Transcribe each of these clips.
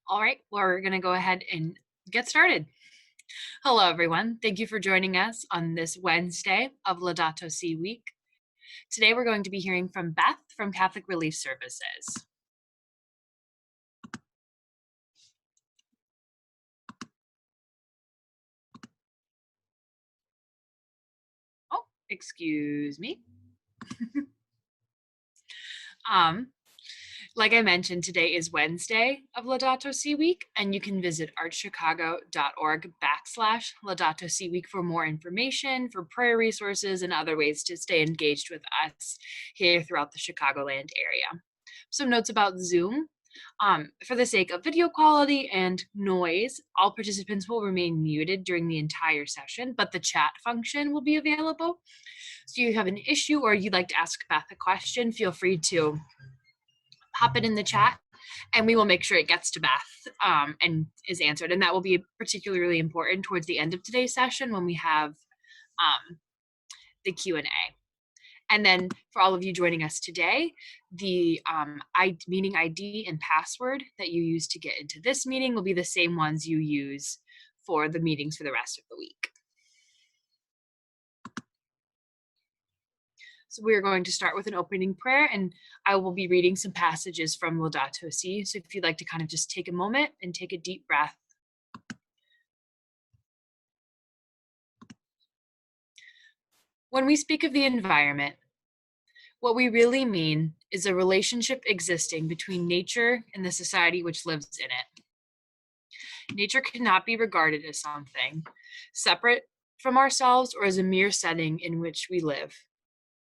All right, well, we're going to go ahead and get started. Hello, everyone. Thank you for joining us on this Wednesday of Laudato Si week. Today, we're going to be hearing from Beth from Catholic Relief Services. Oh, excuse me. Like I mentioned, today is Wednesday of Laudato Si week, and you can visit archchicago.org/Laudato Si week for more information, for prayer resources, and other ways to stay engaged with us here throughout the Chicagoland area. Some notes about Zoom. For the sake of video quality and noise, all participants will remain muted during the entire session, but the chat function will be available. So if you have an issue or you'd like to ask Beth a question, feel free to pop it in the chat and we will make sure it gets to Beth and is answered. And that will be particularly important towards the end of today's session when we have the Q&A. And then for all of you joining us today, the meeting ID and password that you use to get into this meeting will be the same ones you use for the meetings for the rest of the week. So we're going to start with an opening prayer, and I will be reading some passages from Laudato Si. So if you'd like to kind of just take a moment and take a deep breath. When we speak of the environment, what we really mean is a relationship existing between nature and the society which lives in it. Nature cannot be regarded as something separate from ourselves or as a mere setting in which we live.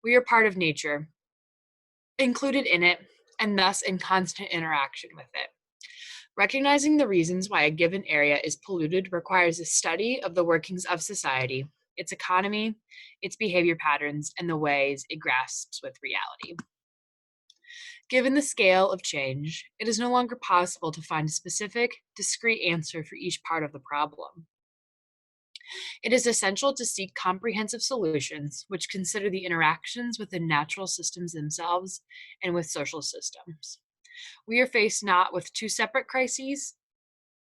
We are part of nature, included in it, and thus in constant interaction with it. Recognizing the reasons why a given area is polluted requires a study of the workings of society, its economy, its behavior patterns, and the ways it grasps with reality. Given the scale of change, it is no longer possible to find a specific, discrete answer for each part of the problem. It is essential to seek comprehensive solutions which consider the interactions within natural systems themselves and with social systems. We are faced not with two separate crises,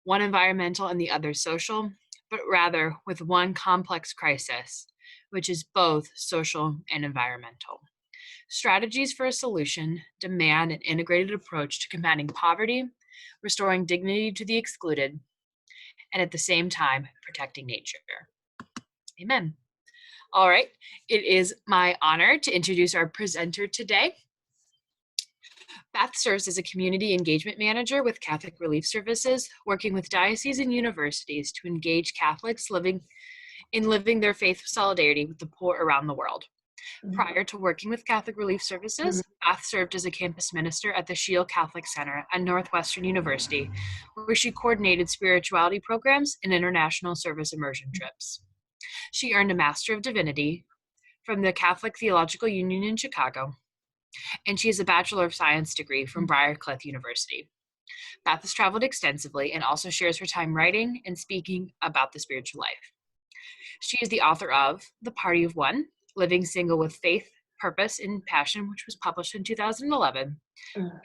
one environmental and the other social, but rather with one complex crisis, which is both social and environmental. Strategies for a solution demand an integrated approach to combating poverty, restoring dignity to the excluded, and at the same time, protecting nature. Amen. All right, it is my honor to introduce our presenter today. Beth serves as a community engagement manager with Catholic Relief Services, working with dioceses and universities to engage Catholics living their faith solidarity with the poor around the world. Prior to working with Catholic Relief Services, Beth served as a campus minister at the Shield Catholic Center at Northwestern University, where she coordinated spirituality programs and international service immersion trips. She earned a Master of Divinity from the Catholic Theological Union in Chicago, and she has a Bachelor of Science degree from Briarcliff University. Beth has traveled extensively and also shares her time writing and speaking about the spiritual life. She is the author of The Party of One, Living Single with Faith, Purpose, and Passion, which was published in 2011,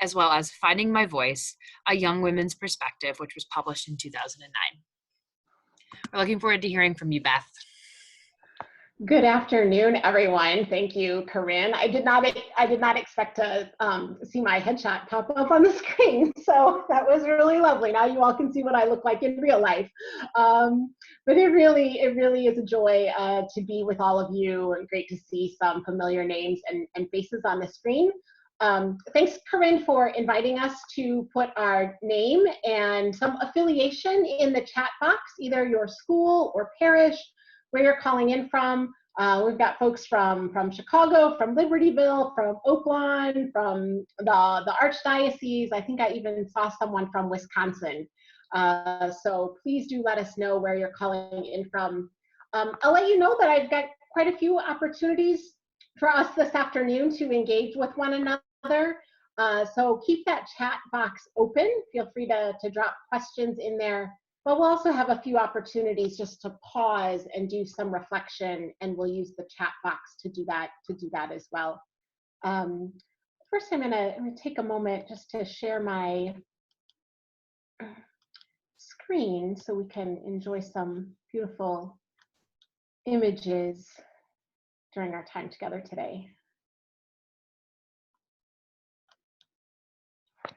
as well as Finding My Voice, A Young Women's Perspective, which was published in 2009. We're looking forward to hearing from you, Beth. Good afternoon, everyone. Thank you, Corinne. I did not expect to see my headshot pop up on the screen, so that was really lovely. Now you all can see what I look like in real life. But it really is a joy to be with all of you, and great to see some familiar names and faces on the screen. Thanks, Corinne, for inviting us to put our name and some affiliation in the chat box, either your school or parish, where you're calling in from. We've got folks from Chicago, from Libertyville, from Oakland, from the Archdiocese. I think I even saw someone from Wisconsin. So please do let us know where you're calling in from. I'll let you know that I've got quite a few opportunities for us this afternoon to engage with one another. So keep that chat box open. Feel free to drop questions in there. But we'll also have a few opportunities just to pause and do some reflection, and we'll use the chat box to do that as well. First, I'm gonna take a moment just to share my screen so we can enjoy some beautiful images during our time together today.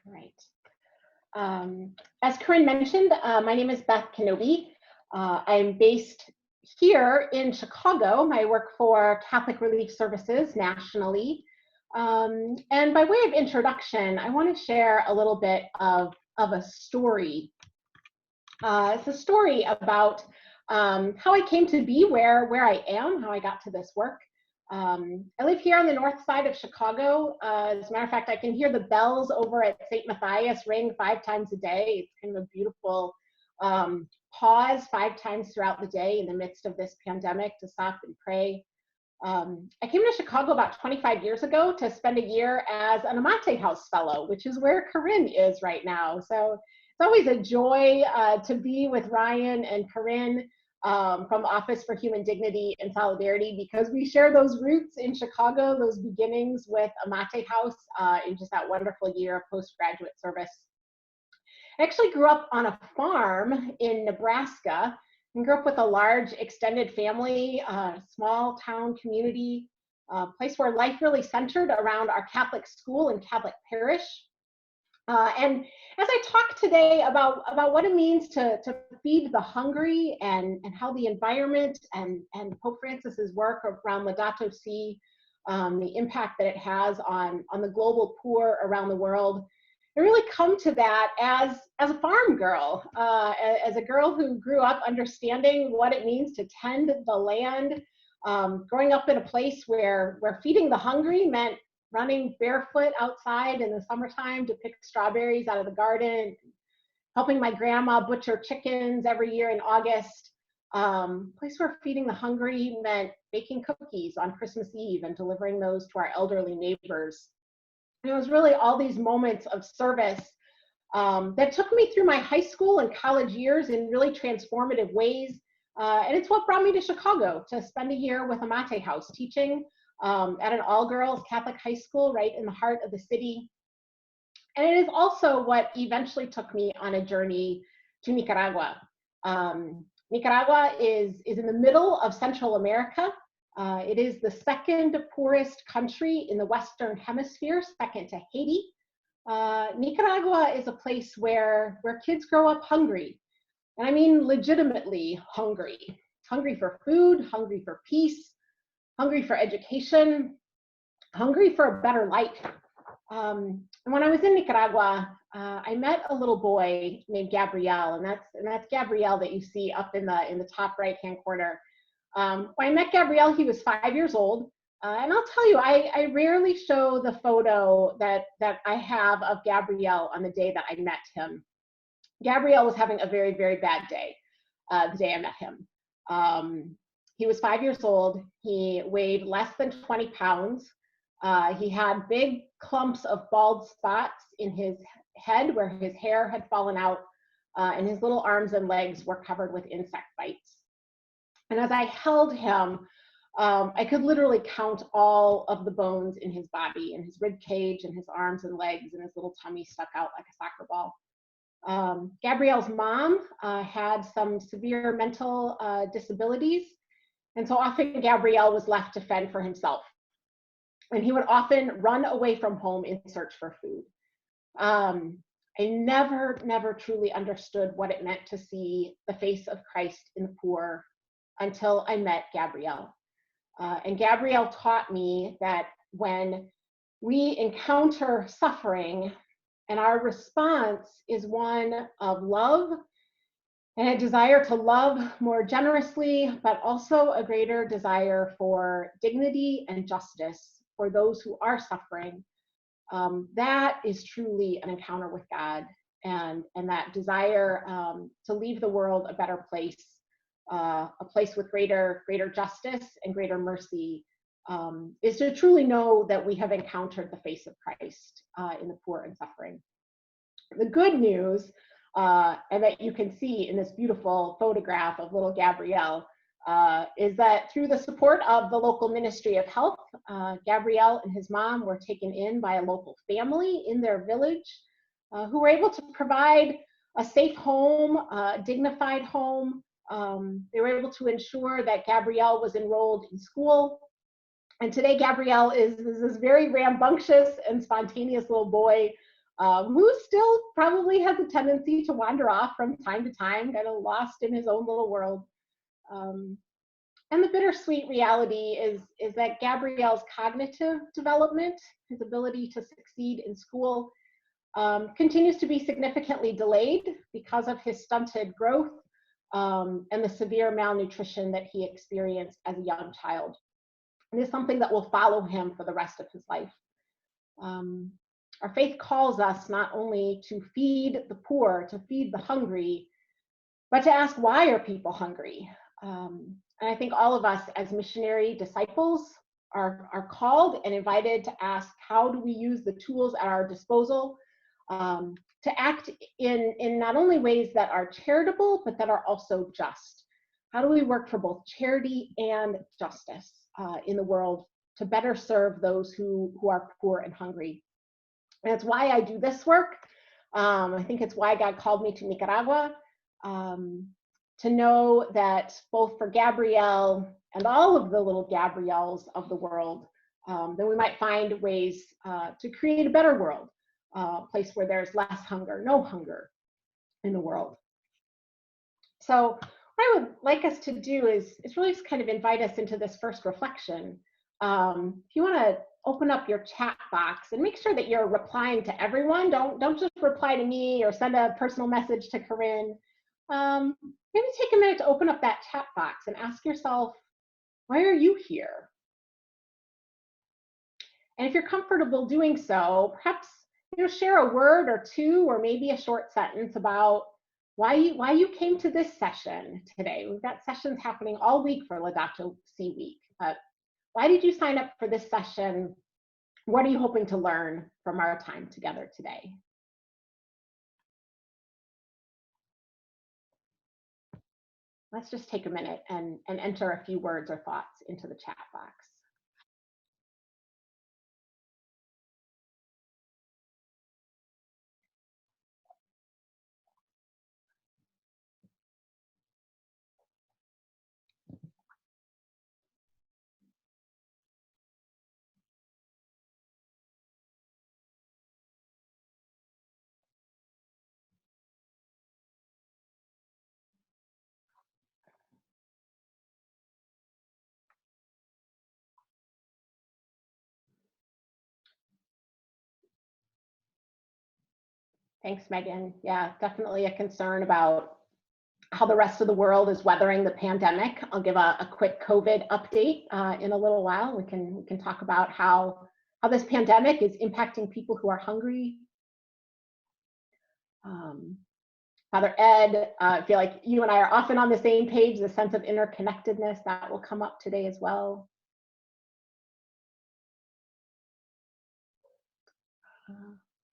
All right. As Corinne mentioned, my name is Beth Kenobi. I'm based here in Chicago. I work for Catholic Relief Services nationally. And by way of introduction, I want to share a little bit of a story. It's a story about how I came to be where I am, how I got to this work. I live here on the north side of Chicago. As a matter of fact, I can hear the bells over at St. Matthias ring 5 times a day. It's kind of a beautiful pause 5 times throughout the day in the midst of this pandemic to stop and pray. I came to Chicago about 25 years ago to spend a year as an Amate House Fellow, which is where Corinne is right now. So it's always a joy to be with Ryan and Corinne from Office for Human Dignity and Solidarity, because we share those roots in Chicago, those beginnings with Amate House in just that wonderful year of postgraduate service. I actually grew up on a farm in Nebraska and grew up with a large extended family, small town community, place where life really centered around our Catholic school and Catholic parish. And as I talk today about what it means to feed the hungry and how the environment and Pope Francis's work around Laudato Si, the impact that it has on the global poor around the world, I really come to that as a farm girl, as a girl who grew up understanding what it means to tend the land, growing up in a place where feeding the hungry meant running barefoot outside in the summertime to pick strawberries out of the garden, helping my grandma butcher chickens every year in August. Place where feeding the hungry meant baking cookies on Christmas Eve and delivering those to our elderly neighbors. And it was really all these moments of service that took me through my high school and college years in really transformative ways. And it's what brought me to Chicago to spend a year with Amate House teaching at an all-girls Catholic high school right in the heart of the city. And it is also what eventually took me on a journey to Nicaragua. Nicaragua is in the middle of Central America. It is the second poorest country in the Western Hemisphere, second to Haiti. Nicaragua is a place where kids grow up hungry. And I mean legitimately hungry. Hungry for food, hungry for peace, hungry for education, hungry for a better life. And when I was in Nicaragua, I met a little boy named Gabriel, and that's Gabriel that you see up in the top right-hand corner. When I met Gabriel, he was 5 years old. And I'll tell you, I rarely show the photo that I have of Gabriel on the day that I met him. Gabriel was having a very, very bad day the day I met him. He was 5 years old. He weighed less than 20 pounds. He had big clumps of bald spots in his head where his hair had fallen out, and his little arms and legs were covered with insect bites. And as I held him, I could literally count all of the bones in his body, and his rib cage, and his arms and legs, and his little tummy stuck out like a soccer ball. Gabriel's mom had some severe mental disabilities, and so often Gabriel was left to fend for himself. And he would often run away from home in search for food. I never truly understood what it meant to see the face of Christ in the poor until I met Gabriel. And Gabriel taught me that when we encounter suffering and our response is one of love and a desire to love more generously, but also a greater desire for dignity and justice for those who are suffering, that is truly an encounter with God, and that desire to leave the world a better place, a place with greater justice and greater mercy, is to truly know that we have encountered the face of Christ in the poor and suffering. The good news, and that you can see in this beautiful photograph of little Gabrielle, is that through the support of the local Ministry of Health, Gabrielle and his mom were taken in by a local family in their village, who were able to provide a safe home, a dignified home. They were able to ensure that Gabrielle was enrolled in school. And today, Gabrielle is this very rambunctious and spontaneous little boy who still probably has a tendency to wander off from time to time, kind of lost in his own little world. Um, and the bittersweet reality is that Gabrielle's cognitive development, his ability to succeed in school, continues to be significantly delayed because of his stunted growth and the severe malnutrition that he experienced as a young child. And it's something that will follow him for the rest of his life. Our faith calls us not only to feed the poor, to feed the hungry, but to ask, why are people hungry? And I think all of us as missionary disciples are called and invited to ask, how do we use the tools at our disposal to act in not only ways that are charitable, but that are also just? How do we work for both charity and justice in the world to better serve those who are poor and hungry? And it's why I do this work. I think it's why God called me to Nicaragua, to know that both for Gabrielle and all of the little Gabrielles of the world, that we might find ways to create a better world, a place where there's less hunger, no hunger in the world. So what I would like us to do is really just kind of invite us into this first reflection. If you want to open up your chat box and make sure that you're replying to everyone. Don't just reply to me or send a personal message to Corinne. Maybe take a minute to open up that chat box and ask yourself, why are you here? And if you're comfortable doing so, perhaps share a word or two, or maybe a short sentence about why you came to this session today. We've got sessions happening all week for Laudato Si week. But why did you sign up for this session? What are you hoping to learn from our time together today? Let's just take a minute and enter a few words or thoughts into the chat box. Thanks, Megan. Yeah, definitely a concern about how the rest of the world is weathering the pandemic. I'll give a quick COVID update in a little while. We can talk about how this pandemic is impacting people who are hungry. Father Ed, I feel like you and I are often on the same page, the sense of interconnectedness, that will come up today as well.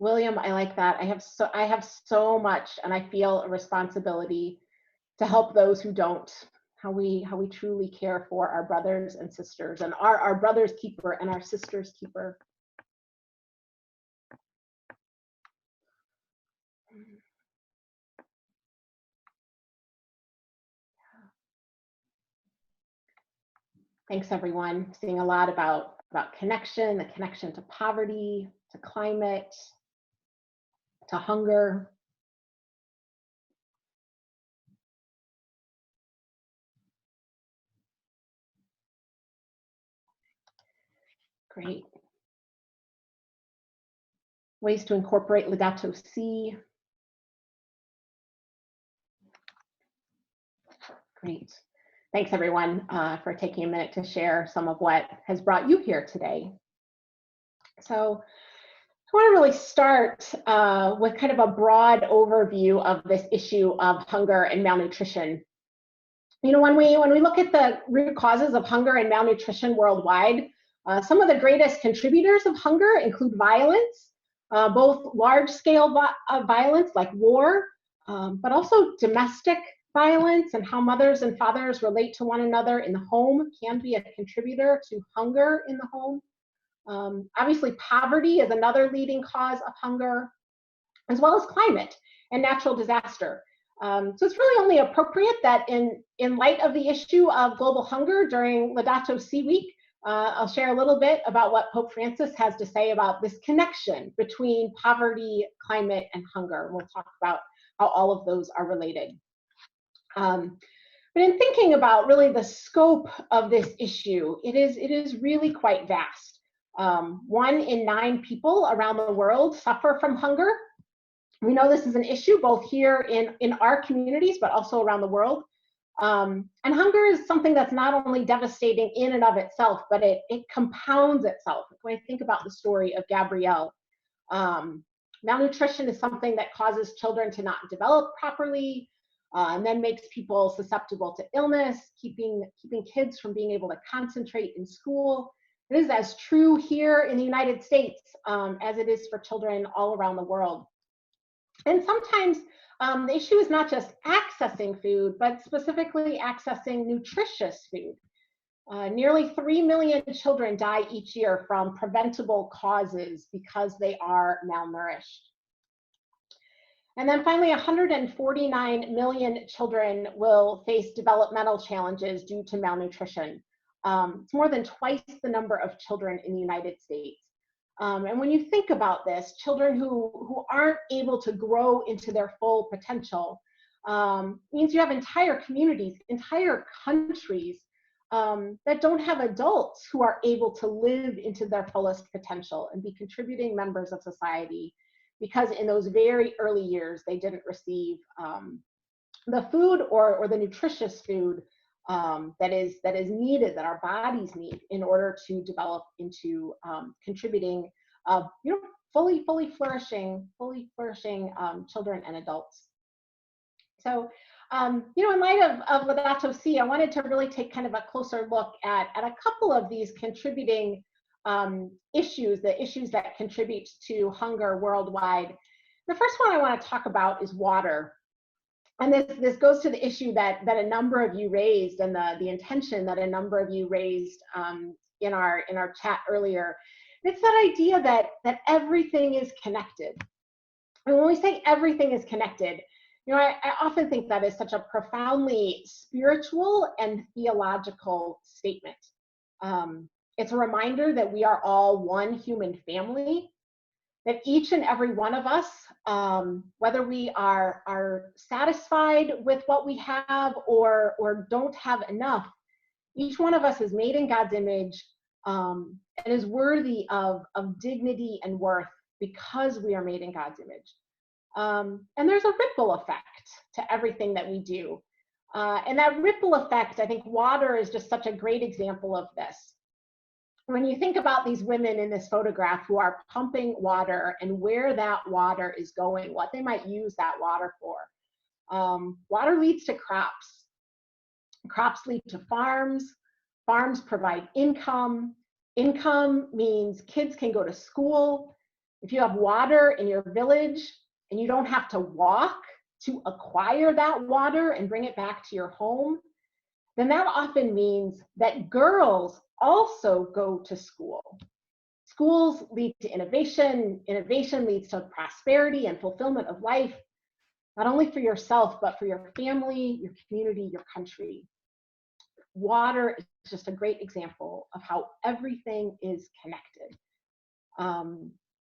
William, I like that. I have so much, and I feel a responsibility to help those who don't. How we truly care for our brothers and sisters, and our brother's keeper and our sister's keeper. Thanks, everyone. Seeing a lot about connection, the connection to poverty, to climate, to hunger. Great. Ways to incorporate Laudato Si. Great. Thanks, everyone, for taking a minute to share some of what has brought you here today. So I want to really start with kind of a broad overview of this issue of hunger and malnutrition. When we look at the root causes of hunger and malnutrition worldwide, some of the greatest contributors of hunger include violence, both large-scale violence like war, but also domestic violence, and how mothers and fathers relate to one another in the home can be a contributor to hunger in the home. Obviously, poverty is another leading cause of hunger, as well as climate and natural disaster. So it's really only appropriate that in light of the issue of global hunger during Laudato Si week, I'll share a little bit about what Pope Francis has to say about this connection between poverty, climate, and hunger. We'll talk about how all of those are related. But in thinking about really the scope of this issue, it is really quite vast. 1 in 9 people around the world suffer from hunger. We know this is an issue both here in our communities, but also around the world. And hunger is something that's not only devastating in and of itself, but it compounds itself. When I think about the story of Gabrielle, malnutrition is something that causes children to not develop properly, and then makes people susceptible to illness, keeping kids from being able to concentrate in school. It is as true here in the United States as it is for children all around the world. And sometimes the issue is not just accessing food, but specifically accessing nutritious food. Nearly 3 million children die each year from preventable causes because they are malnourished. And then finally, 149 million children will face developmental challenges due to malnutrition. It's more than twice the number of children in the United States. And when you think about this, children who aren't able to grow into their full potential means you have entire communities, entire countries that don't have adults who are able to live into their fullest potential and be contributing members of society, because in those very early years, they didn't receive the food or the nutritious food that is needed, that our bodies need in order to develop into contributing, fully flourishing children and adults. So, in light of Laudato Si, I wanted to really take kind of a closer look at a couple of these contributing issues, the issues that contribute to hunger worldwide. The first one I want to talk about is water. And this goes to the issue that a number of you raised, and the intention that a number of you raised in our chat earlier. It's that idea that everything is connected. And when we say everything is connected, I often think that is such a profoundly spiritual and theological statement. It's a reminder that we are all one human family, that each and every one of us, whether we are satisfied with what we have or don't have enough, each one of us is made in God's image and is worthy of dignity and worth because we are made in God's image. And there's a ripple effect to everything that we do. And that ripple effect, I think water is just such a great example of this. When you think about these women in this photograph who are pumping water and where that water is going, what they might use that water for. Water leads to crops. Crops lead to farms. Farms provide income. Income means kids can go to school. If you have water in your village and you don't have to walk to acquire that water and bring it back to your home, then that often means that girls also go to school. Schools lead to innovation. Innovation leads to prosperity and fulfillment of life, not only for yourself, but for your family, your community, your country. Water is just a great example of how everything is connected.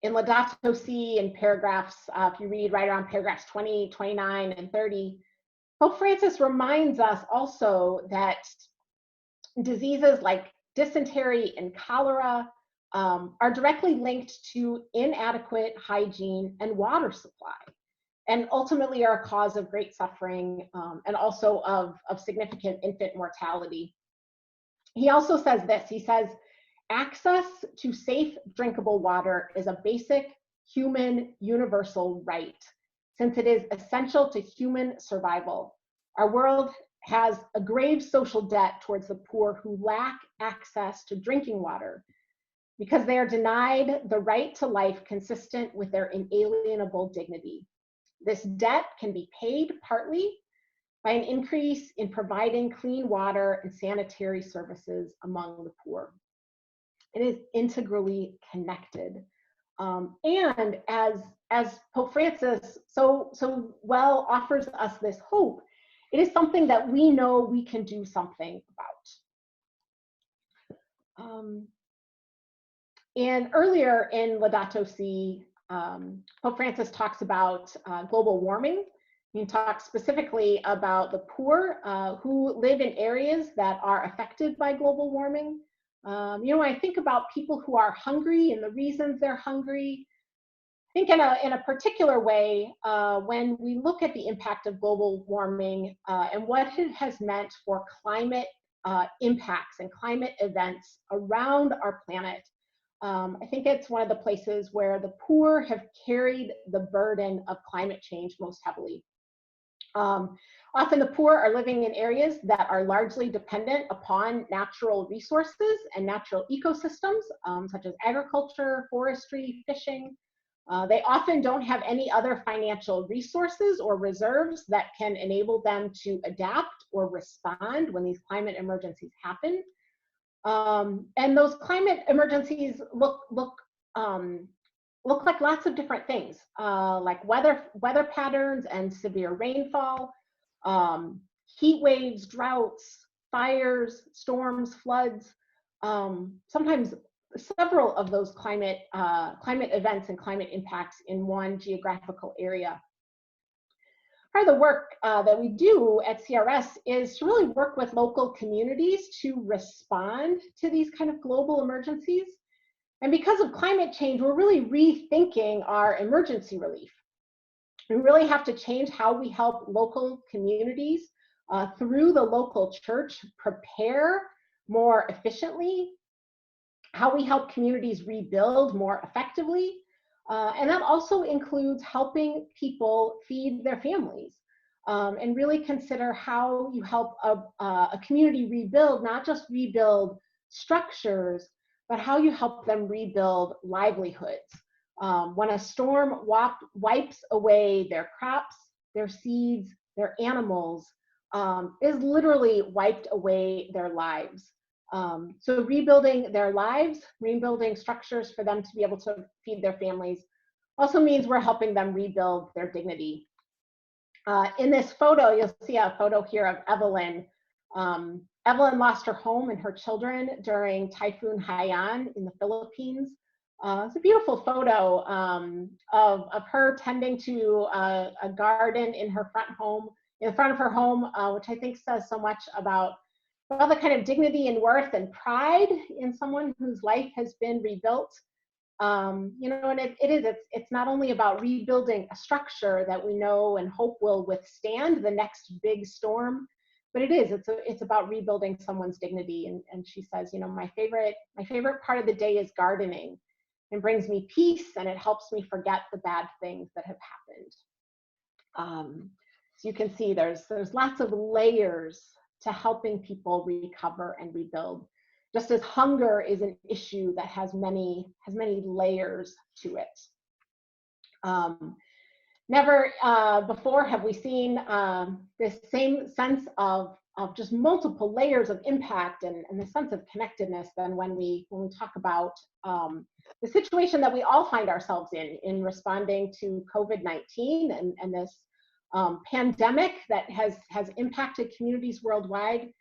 In Laudato Si, in paragraphs, if you read right around paragraphs 20, 29, and 30, Pope Francis reminds us also that diseases like dysentery and cholera are directly linked to inadequate hygiene and water supply, and ultimately are a cause of great suffering and also of significant infant mortality. He also says this, he says, access to safe drinkable water is a basic human universal right, since it is essential to human survival. Our world has a grave social debt towards the poor who lack access to drinking water because they are denied the right to life consistent with their inalienable dignity. This debt can be paid partly by an increase in providing clean water and sanitary services among the poor. It is integrally connected. And as Pope Francis so well offers us this hope, it is something that we know we can do something about. And earlier in Laudato Si, Pope Francis talks about global warming. He talks specifically about the poor who live in areas that are affected by global warming. You know, when I think about people who are hungry and the reasons they're hungry, I think in a particular way, when we look at the impact of global warming and what it has meant for climate impacts and climate events around our planet, I think it's one of the places where the poor have carried the burden of climate change most heavily. Often the poor are living in areas that are largely dependent upon natural resources and natural ecosystems, such as agriculture, forestry, fishing. They often don't have any other financial resources or reserves that can enable them to adapt or respond when these climate emergencies happen. And those climate emergencies look like lots of different things, like weather patterns and severe rainfall, heat waves, droughts, fires, storms, floods. Sometimes several of those climate events and climate impacts in one geographical area. Part of the work that we do at CRS is to really work with local communities to respond to these kind of global emergencies. And because of climate change, we're really rethinking our emergency relief. We really have to change how we help local communities through the local church prepare more efficiently, how we help communities rebuild more effectively. And that also includes helping people feed their families and really consider how you help a community rebuild, not just rebuild structures, but how you help them rebuild livelihoods. When a storm wipes away their crops, their seeds, their animals, is literally wiped away their lives. So rebuilding their lives, rebuilding structures for them to be able to feed their families also means we're helping them rebuild their dignity. In this photo, you'll see a photo here of Evelyn. Evelyn lost her home and her children during Typhoon Haiyan in the Philippines. It's a beautiful photo of her tending to a garden in her front home, in front of her home, which I think says so much about the kind of dignity and worth and pride in someone whose life has been rebuilt. You know, and it's not only about rebuilding a structure that we know and hope will withstand the next big storm, but it's about rebuilding someone's dignity. And she says, you know, my favorite part of the day is gardening. It brings me peace and it helps me forget the bad things that have happened. So you can see there's lots of layers to helping people recover and rebuild. Just as hunger is an issue that has many layers to it. Never before have we seen this same sense of just multiple layers of impact and the sense of connectedness than when we talk about the situation that we all find ourselves in responding to COVID-19 and this pandemic that has impacted communities worldwide.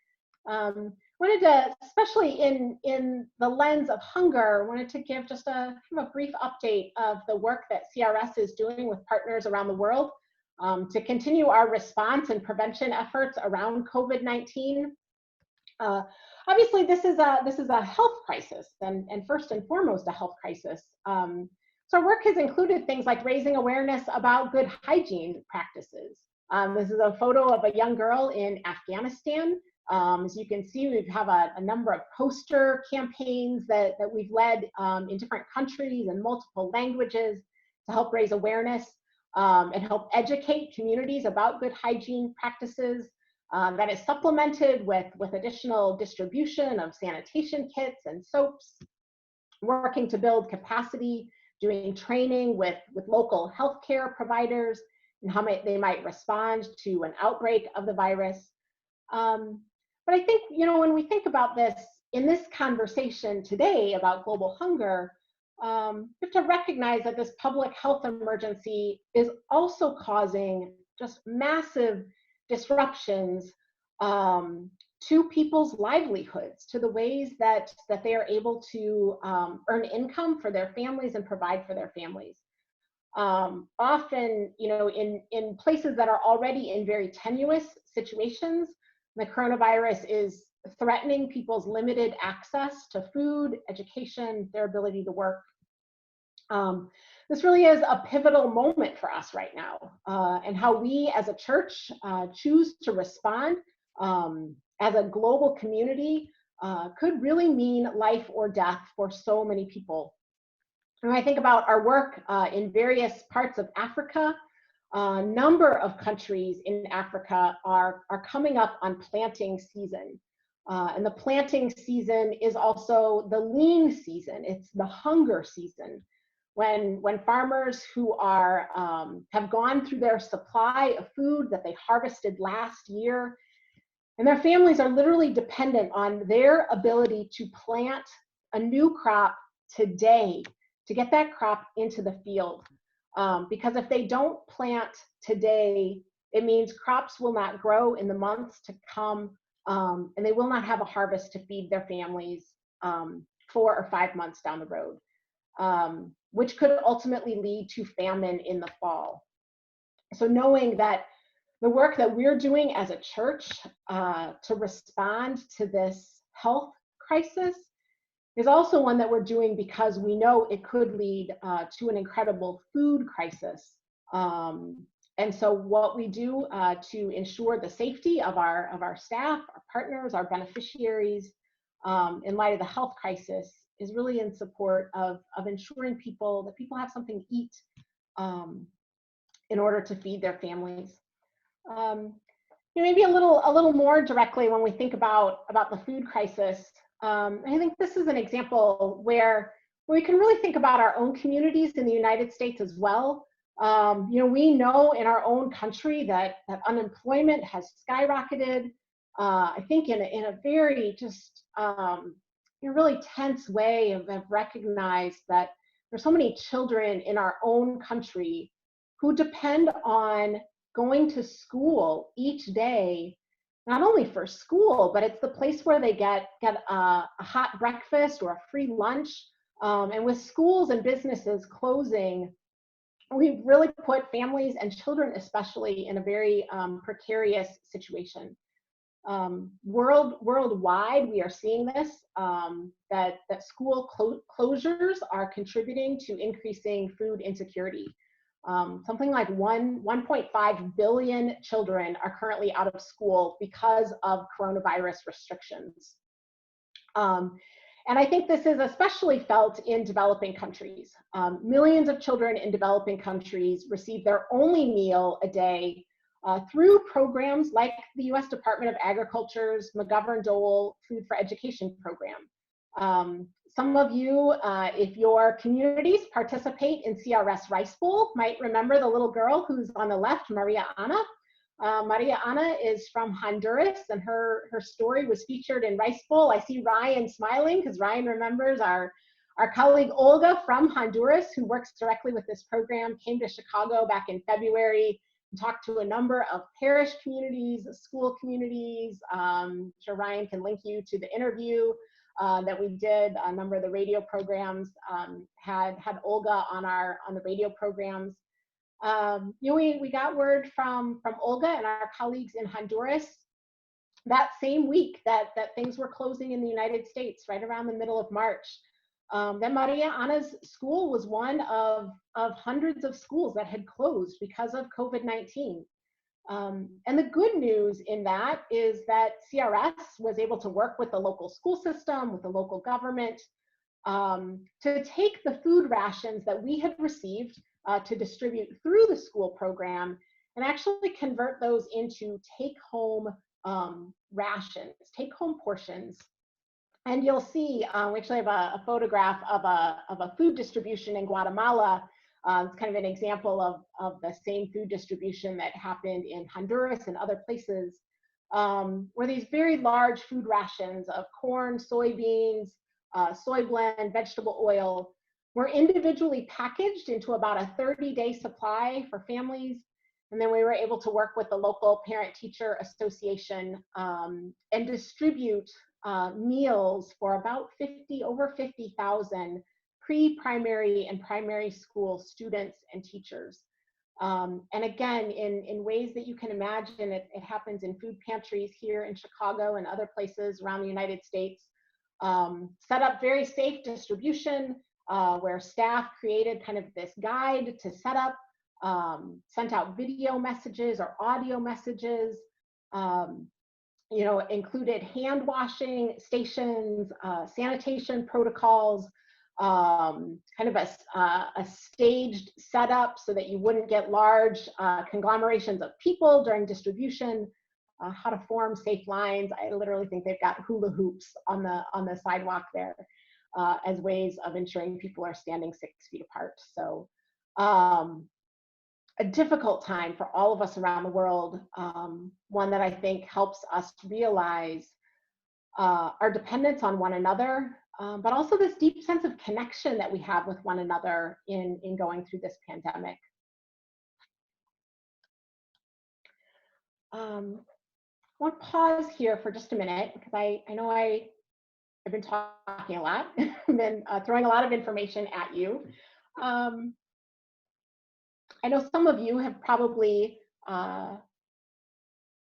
Wanted to, especially in the lens of hunger, wanted to give just a brief update of the work that CRS is doing with partners around the world to continue our response and prevention efforts around COVID-19. Obviously, this is a health crisis, and first and foremost a health crisis. So our work has included things like raising awareness about good hygiene practices. This is a photo of a young girl in Afghanistan. As you can see, we have a number of poster campaigns that we've led in different countries and multiple languages to help raise awareness and help educate communities about good hygiene practices. That is supplemented with additional distribution of sanitation kits and soaps, working to build capacity, doing training with local healthcare providers and how they might respond to an outbreak of the virus. But I think, you know, when we think about this in this conversation today about global hunger, We have to recognize that this public health emergency is also causing just massive disruptions to people's livelihoods, to the ways that they are able to earn income for their families and provide for their families. Often, in places that are already in very tenuous situations, the coronavirus is threatening people's limited access to food, education, their ability to work. This really is a pivotal moment for us right now, and how we as a church choose to respond as a global community could really mean life or death for so many people. When I think about our work in various parts of Africa, a number of countries in Africa are coming up on planting season. And the planting season is also the lean season. It's the hunger season. When farmers who are have gone through their supply of food that they harvested last year, and their families are literally dependent on their ability to plant a new crop today, to get that crop into the field. Because if they don't plant today, it means crops will not grow in the months to come, and they will not have a harvest to feed their families 4 or 5 months down the road, which could ultimately lead to famine in the fall. So knowing that the work that we're doing as a church to respond to this health crisis is also one that we're doing because we know it could lead to an incredible food crisis. And so what we do to ensure the safety of our staff, our partners, our beneficiaries in light of the health crisis is really in support of ensuring that people have something to eat in order to feed their families. Maybe a little more directly when we think about the food crisis. I think this is an example where we can really think about our own communities in the United States as well. We know in our own country that unemployment has skyrocketed. I think in a very just really tense way of recognized that there's so many children in our own country who depend on going to school each day, not only for school, but it's the place where they get a hot breakfast or a free lunch. And with schools and businesses closing, we've really put families and children especially in a very precarious situation. Worldwide, we are seeing this, that school closures are contributing to increasing food insecurity. Something like 1.5 billion children are currently out of school because of coronavirus restrictions. And I think this is especially felt in developing countries. Millions of children in developing countries receive their only meal a day through programs like the US Department of Agriculture's McGovern-Dole Food for Education program. Some of you, if your communities participate in CRS Rice Bowl, might remember the little girl who's on the left, Maria Ana. Maria Ana is from Honduras, and her story was featured in Rice Bowl. I see Ryan smiling because Ryan remembers our colleague Olga from Honduras, who works directly with this program, came to Chicago back in February and talked to a number of parish communities, school communities. I'm sure Ryan can link you to the interview that we did. A number of the radio programs had Olga on the radio programs. We got word from Olga and our colleagues in Honduras that same week that things were closing in the United States, right around the middle of March. That Maria Ana's school was one of hundreds of schools that had closed because of COVID-19. And the good news in that is that CRS was able to work with the local school system, with the local government, to take the food rations that we had received to distribute through the school program and actually convert those into take-home rations, take-home portions. And you'll see, we actually have a photograph of a food distribution in Guatemala. It's kind of an example of the same food distribution that happened in Honduras and other places, where these very large food rations of corn, soybeans, soy blend, vegetable oil were individually packaged into about a 30-day supply for families. And then we were able to work with the local parent-teacher association and distribute meals for about over 50,000 pre-primary and primary school students and teachers. And again, in ways that you can imagine, it happens in food pantries here in Chicago and other places around the United States. Set up very safe distribution where staff created kind of this guide to set up, sent out video messages or audio messages, included hand washing stations, sanitation protocols, kind of a staged setup so that you wouldn't get large conglomerations of people during distribution, how to form safe lines. I literally think they've got hula hoops on the sidewalk there as ways of ensuring people are standing 6 feet apart. So a difficult time for all of us around the world, one that I think helps us realize our dependence on one another, but also this deep sense of connection that we have with one another in going through this pandemic. I want to pause here for just a minute because I know I've been talking a lot, I've been throwing a lot of information at you. I know some of you have probably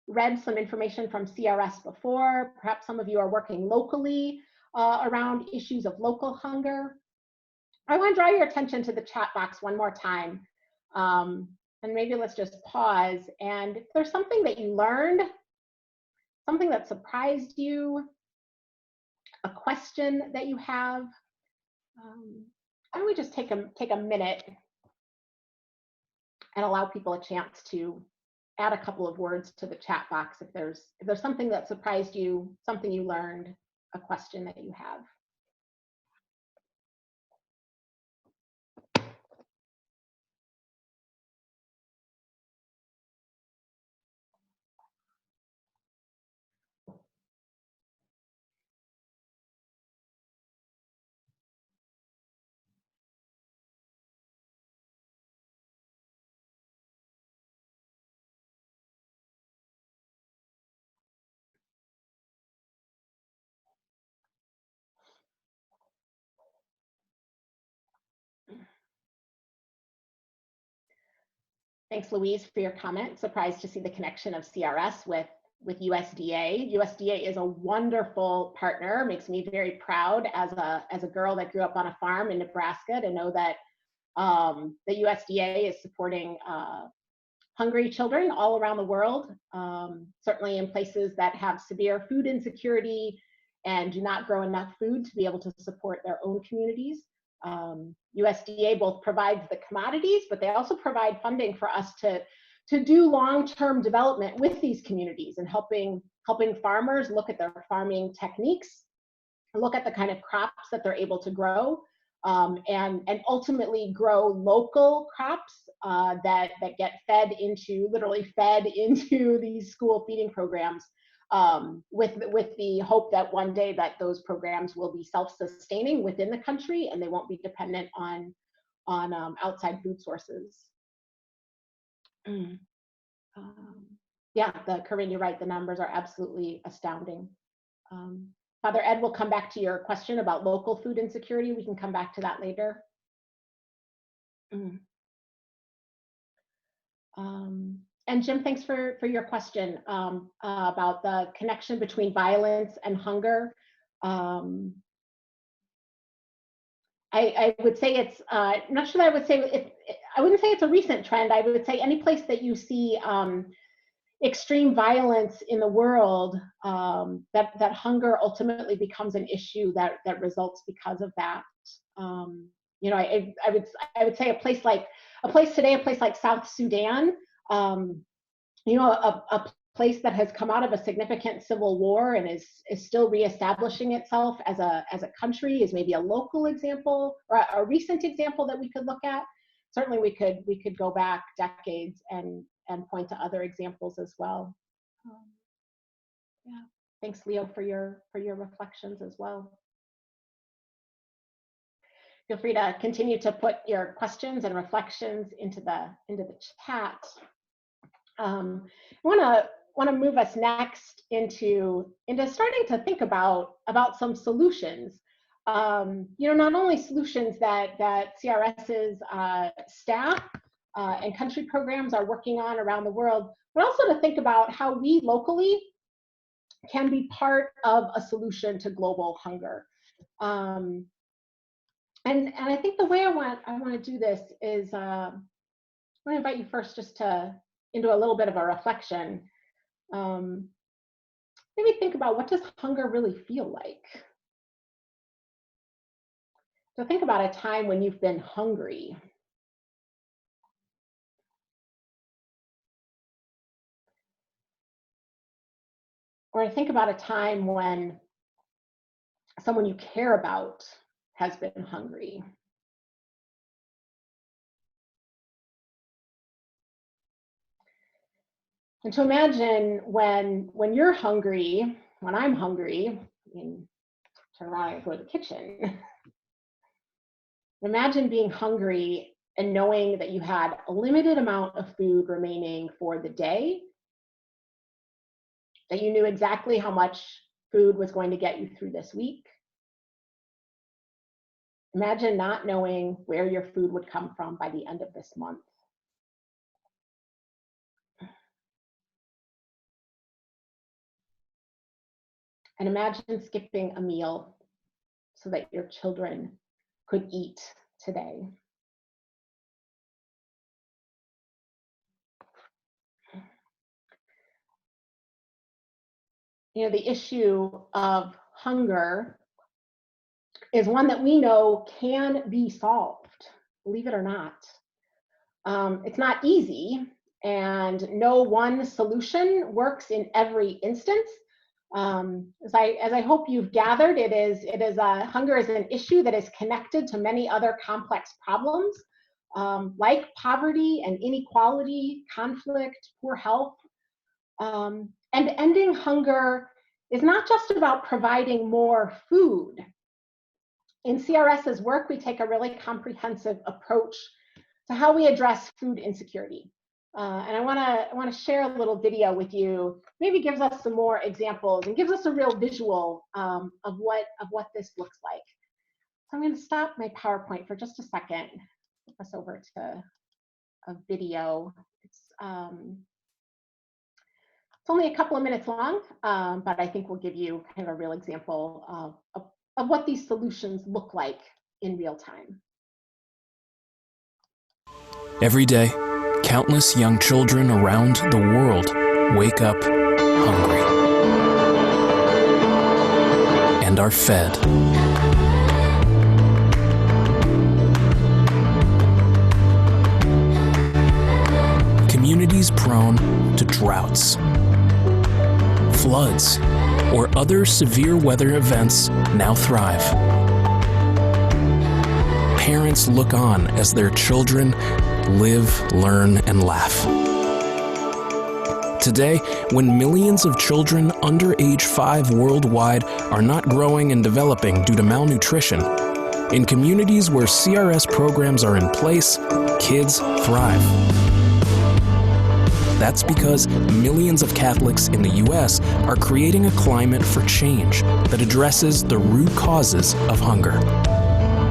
read some information from CRS before. Perhaps some of you are working locally around issues of local hunger. I want to draw your attention to the chat box one more time. And maybe let's just pause. And if there's something that you learned, something that surprised you, a question that you have, why don't we just take a minute and allow people a chance to add a couple of words to the chat box if there's something that surprised you, something you learned, a question that you have. Thanks, Louise, for your comment. Surprised to see the connection of CRS with USDA. USDA is a wonderful partner. Makes me very proud as a girl that grew up on a farm in Nebraska to know that the USDA is supporting hungry children all around the world, certainly in places that have severe food insecurity and do not grow enough food to be able to support their own communities. USDA both provides the commodities, but they also provide funding for us to do long-term development with these communities and helping farmers look at their farming techniques, look at the kind of crops that they're able to grow, and ultimately grow local crops that get literally fed into these school feeding programs, with the hope that one day that those programs will be self-sustaining within the country and they won't be dependent on outside food sources. Yeah, Corinne, you're right. The numbers are absolutely astounding. Father Ed, we'll come back to your question about local food insecurity. We can come back to that later. And Jim, thanks for your question about the connection between violence and hunger. I would say it's not sure that I would say I wouldn't say it's a recent trend. I would say any place that you see extreme violence in the world, that hunger ultimately becomes an issue that results because of that. You know, I would say a place like South Sudan, you know, a place that has come out of a significant civil war and is still reestablishing itself as a country is maybe a local example or a recent example that we could look at. Certainly we could go back decades and point to other examples as well. Yeah, thanks, Leo, for your reflections as well. Feel free to continue to put your questions and reflections into the chat. I want to move us next into starting to think about some solutions. Not only solutions that CRS's staff and country programs are working on around the world, but also to think about how we locally can be part of a solution to global hunger. And I think the way I want to do this is I want to invite you first just into a little bit of a reflection. Maybe think about, what does hunger really feel like? So think about a time when you've been hungry. Or think about a time when someone you care about has been hungry. And to imagine when you're hungry, when I'm hungry, turn around and go to the kitchen. Imagine being hungry and knowing that you had a limited amount of food remaining for the day, that you knew exactly how much food was going to get you through this week. Imagine not knowing where your food would come from by the end of this month. And imagine skipping a meal so that your children could eat today. The issue of hunger is one that we know can be solved, believe it or not. It's not easy, and no one solution works in every instance. As I hope you've gathered, hunger is an issue that is connected to many other complex problems, like poverty and inequality, conflict, poor health. And ending hunger is not just about providing more food. In CRS's work, we take a really comprehensive approach to how we address food insecurity. And I want to share a little video with you. Maybe gives us some more examples and gives us a real visual of what this looks like. So I'm going to stop my PowerPoint for just a second. Flip us over to a video. It's only a couple of minutes long, but I think will give you kind of a real example of what these solutions look like in real time. Every day, countless young children around the world wake up hungry and are fed. Communities prone to droughts, floods, or other severe weather events now thrive. Parents look on as their children live, learn, and laugh. Today, when millions of children under age 5 worldwide are not growing and developing due to malnutrition, in communities where CRS programs are in place, kids thrive. That's because millions of Catholics in the U.S. are creating a climate for change that addresses the root causes of hunger.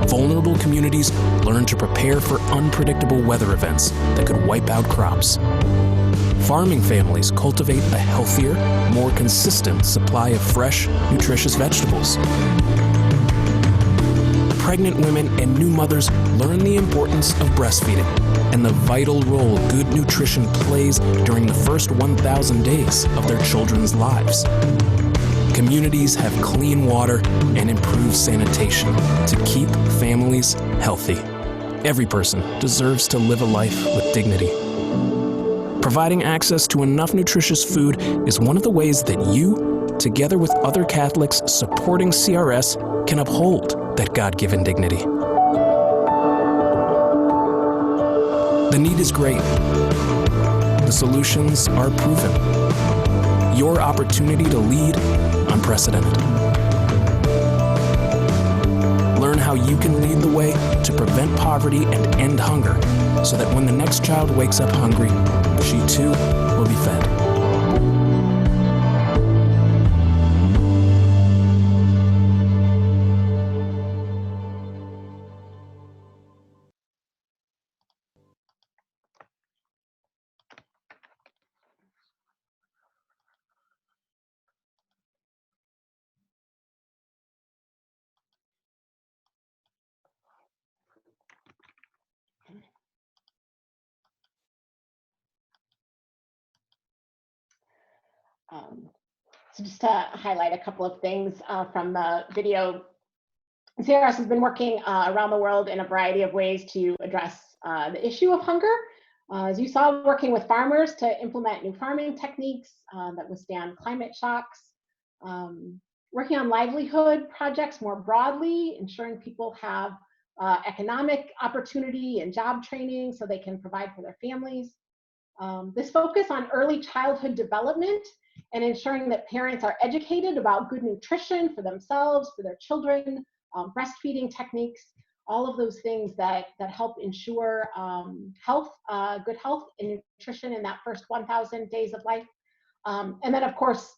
Vulnerable communities learn to prepare for unpredictable weather events that could wipe out crops. Farming families cultivate a healthier, more consistent supply of fresh, nutritious vegetables. Pregnant women and new mothers learn the importance of breastfeeding and the vital role good nutrition plays during the first 1,000 days of their children's lives. Communities have clean water and improved sanitation to keep families healthy. Every person deserves to live a life with dignity. Providing access to enough nutritious food is one of the ways that you, together with other Catholics supporting CRS, can uphold that God-given dignity. The need is great. The solutions are proven. Your opportunity to lead, unprecedented. Learn how you can lead the way to prevent poverty and end hunger, so that when the next child wakes up hungry, she too will be fed. So just to highlight a couple of things from the video, CRS has been working around the world in a variety of ways to address the issue of hunger. As you saw, working with farmers to implement new farming techniques that withstand climate shocks, working on livelihood projects more broadly, ensuring people have economic opportunity and job training so they can provide for their families. This focus on early childhood development and ensuring that parents are educated about good nutrition for themselves, for their children, breastfeeding techniques, all of those things that help ensure health, good health and nutrition in that first 1,000 days of life. And then, of course,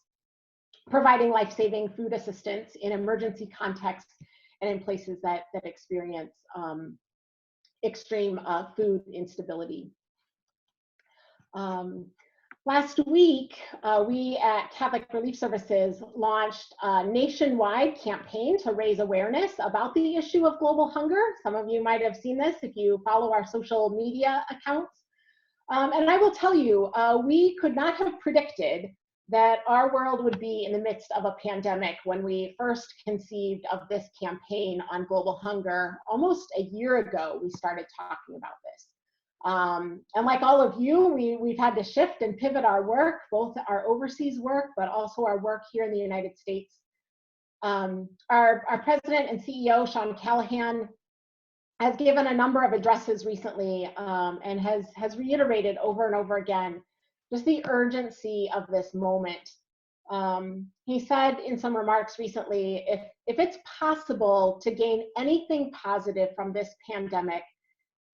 providing life-saving food assistance in emergency contexts and in places that experience extreme food instability. Last week, we at Catholic Relief Services launched a nationwide campaign to raise awareness about the issue of global hunger. Some of you might have seen this if you follow our social media accounts. And I will tell you, we could not have predicted that our world would be in the midst of a pandemic when we first conceived of this campaign on global hunger. Almost a year ago, we started talking about this. And like all of you, we've had to shift and pivot our work, both our overseas work, but also our work here in the United States. Our president and CEO, Sean Callahan, has given a number of addresses recently and has reiterated over and over again just the urgency of this moment. He said in some remarks recently, if it's possible to gain anything positive from this pandemic,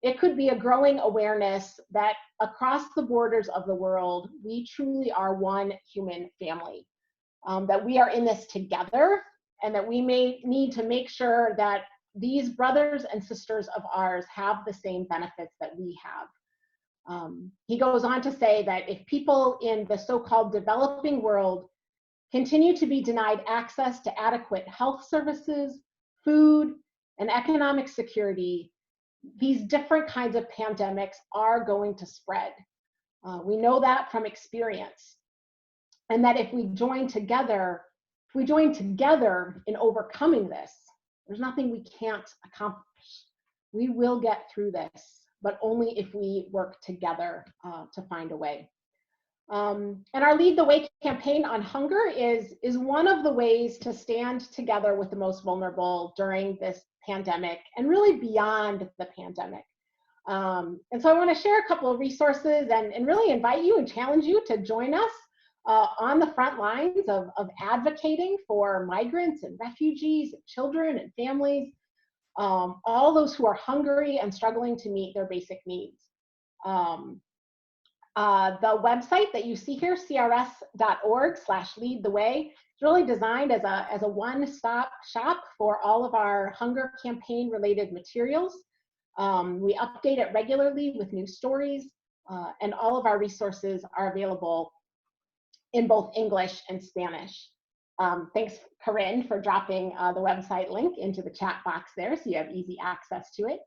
it could be a growing awareness that across the borders of the world, we truly are one human family, that we are in this together, and that we may need to make sure that these brothers and sisters of ours have the same benefits that we have. He goes on to say that if people in the so-called developing world continue to be denied access to adequate health services, food, and economic security, these different kinds of pandemics are going to spread. We know that from experience. And that if we join together in overcoming this, there's nothing we can't accomplish. We will get through this, but only if we work together to find a way. And our Lead the Way campaign on hunger is one of the ways to stand together with the most vulnerable during this pandemic and really beyond the pandemic. And so I want to share a couple of resources and really invite you and challenge you to join us on the front lines of advocating for migrants and refugees and children and families, all those who are hungry and struggling to meet their basic needs. The website that you see here, crs.org/leadtheway, is really designed as a one-stop shop for all of our hunger campaign related materials. We update it regularly with new stories, and all of our resources are available in both English and Spanish. Thanks, Corinne, for dropping the website link into the chat box there so you have easy access to it.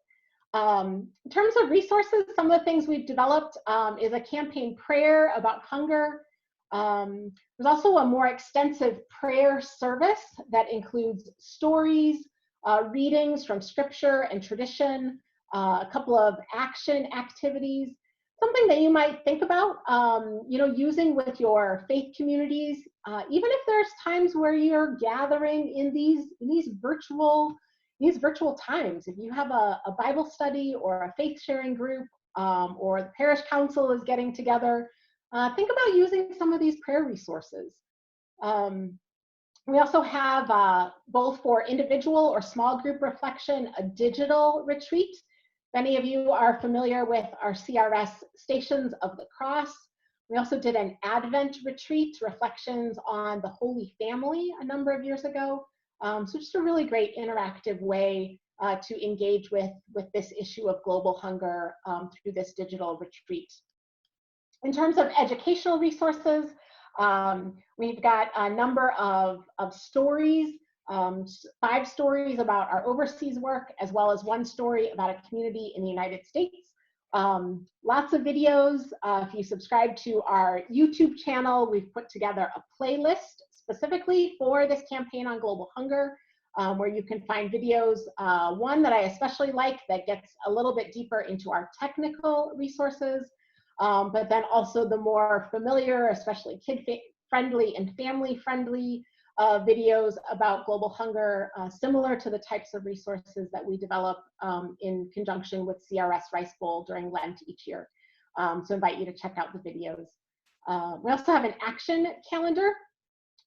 In terms of resources, some of the things we've developed is a campaign prayer about hunger. There's also a more extensive prayer service that includes stories, readings from scripture and tradition, a couple of action activities, something that you might think about, using with your faith communities, even if there's times where you're gathering in these virtual times. If you have a Bible study or a faith sharing group, or the parish council is getting together, think about using some of these prayer resources. We also have, both for individual or small group reflection, a digital retreat. Many of you are familiar with our CRS Stations of the Cross. We also did an Advent retreat, reflections on the Holy Family a number of years ago. So just a really great interactive way to engage with this issue of global hunger through this digital retreat. In terms of educational resources, we've got a number of stories, 5 stories about our overseas work, as well as 1 story about a community in the United States. Lots of videos. If you subscribe to our YouTube channel, we've put together a playlist specifically for this campaign on global hunger, where you can find videos. One that I especially like that gets a little bit deeper into our technical resources, but then also the more familiar, especially kid-friendly and family-friendly videos about global hunger, similar to the types of resources that we develop in conjunction with CRS Rice Bowl during Lent each year. So invite you to check out the videos. We also have an action calendar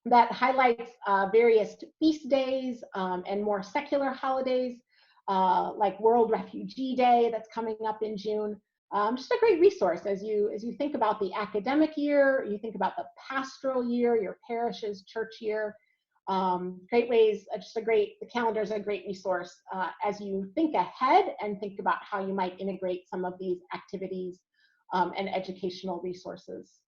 that highlights various feast days and more secular holidays, like World Refugee Day that's coming up in June. Just a great resource as you think about the academic year, you think about the pastoral year, your parish's church year. Great ways, the calendar is a great resource as you think ahead and think about how you might integrate some of these activities and educational resources.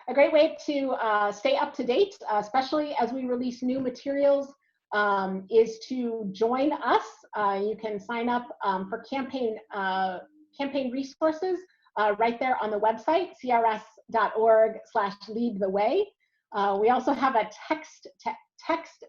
A great way to stay up to date, especially as we release new materials, is to join us. You can sign up for campaign resources right there on the website, crs.org/leadtheway. We also have a text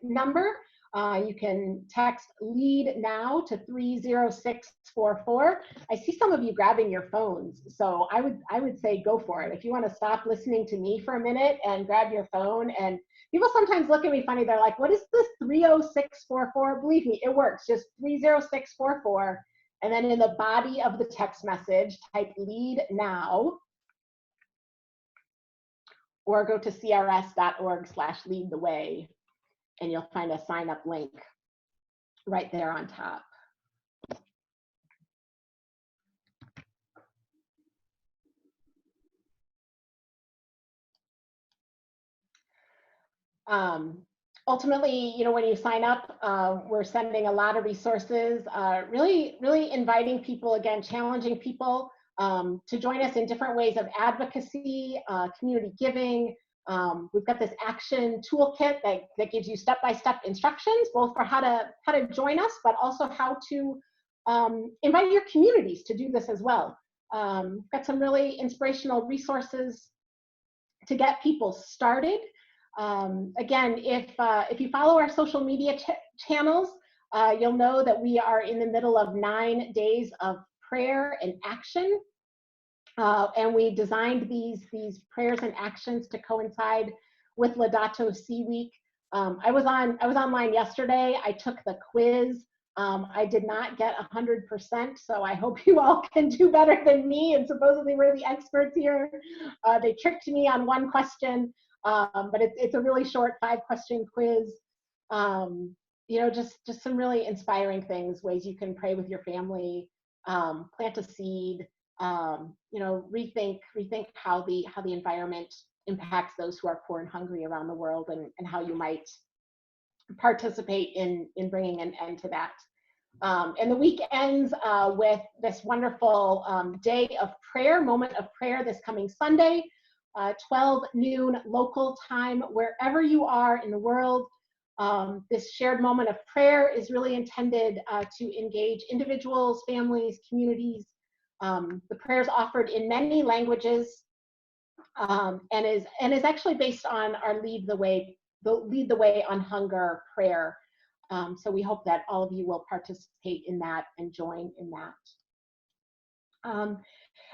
number. You can text LEAD NOW to 30644. I see some of you grabbing your phones, so I would say go for it. If you want to stop listening to me for a minute and grab your phone, and people sometimes look at me funny, they're like, what is this 30644? Believe me, it works. Just 30644, and then in the body of the text message, type LEAD NOW, or go to crs.org/leadtheway. And you'll find a sign up link right there on top. Ultimately, when you sign up, we're sending a lot of resources, really inviting people, again, challenging people to join us in different ways of advocacy, community giving. We've got this action toolkit that gives you step-by-step instructions, both for how to join us, but also how to invite your communities to do this as well. We've got some really inspirational resources to get people started. Again, if you follow our social media channels, you'll know that we are in the middle of 9 days of prayer and action. And we designed these prayers and actions to coincide with Laudato Si Week. I was online yesterday. I took the quiz. I did not get 100%, so I hope you all can do better than me. And supposedly we're the experts here. They tricked me on one question, but it's a really short 5-question quiz. Just some really inspiring things, ways you can pray with your family, plant a seed. Rethink how the environment impacts those who are poor and hungry around the world, and how you might participate in bringing an end to that. And the week ends with this wonderful day of prayer, moment of prayer this coming Sunday, 12 noon local time, wherever you are in the world. This shared moment of prayer is really intended to engage individuals, families, communities. The prayer is offered in many languages, and is actually based on our Lead the Way on Hunger prayer. So we hope that all of you will participate in that and join in that.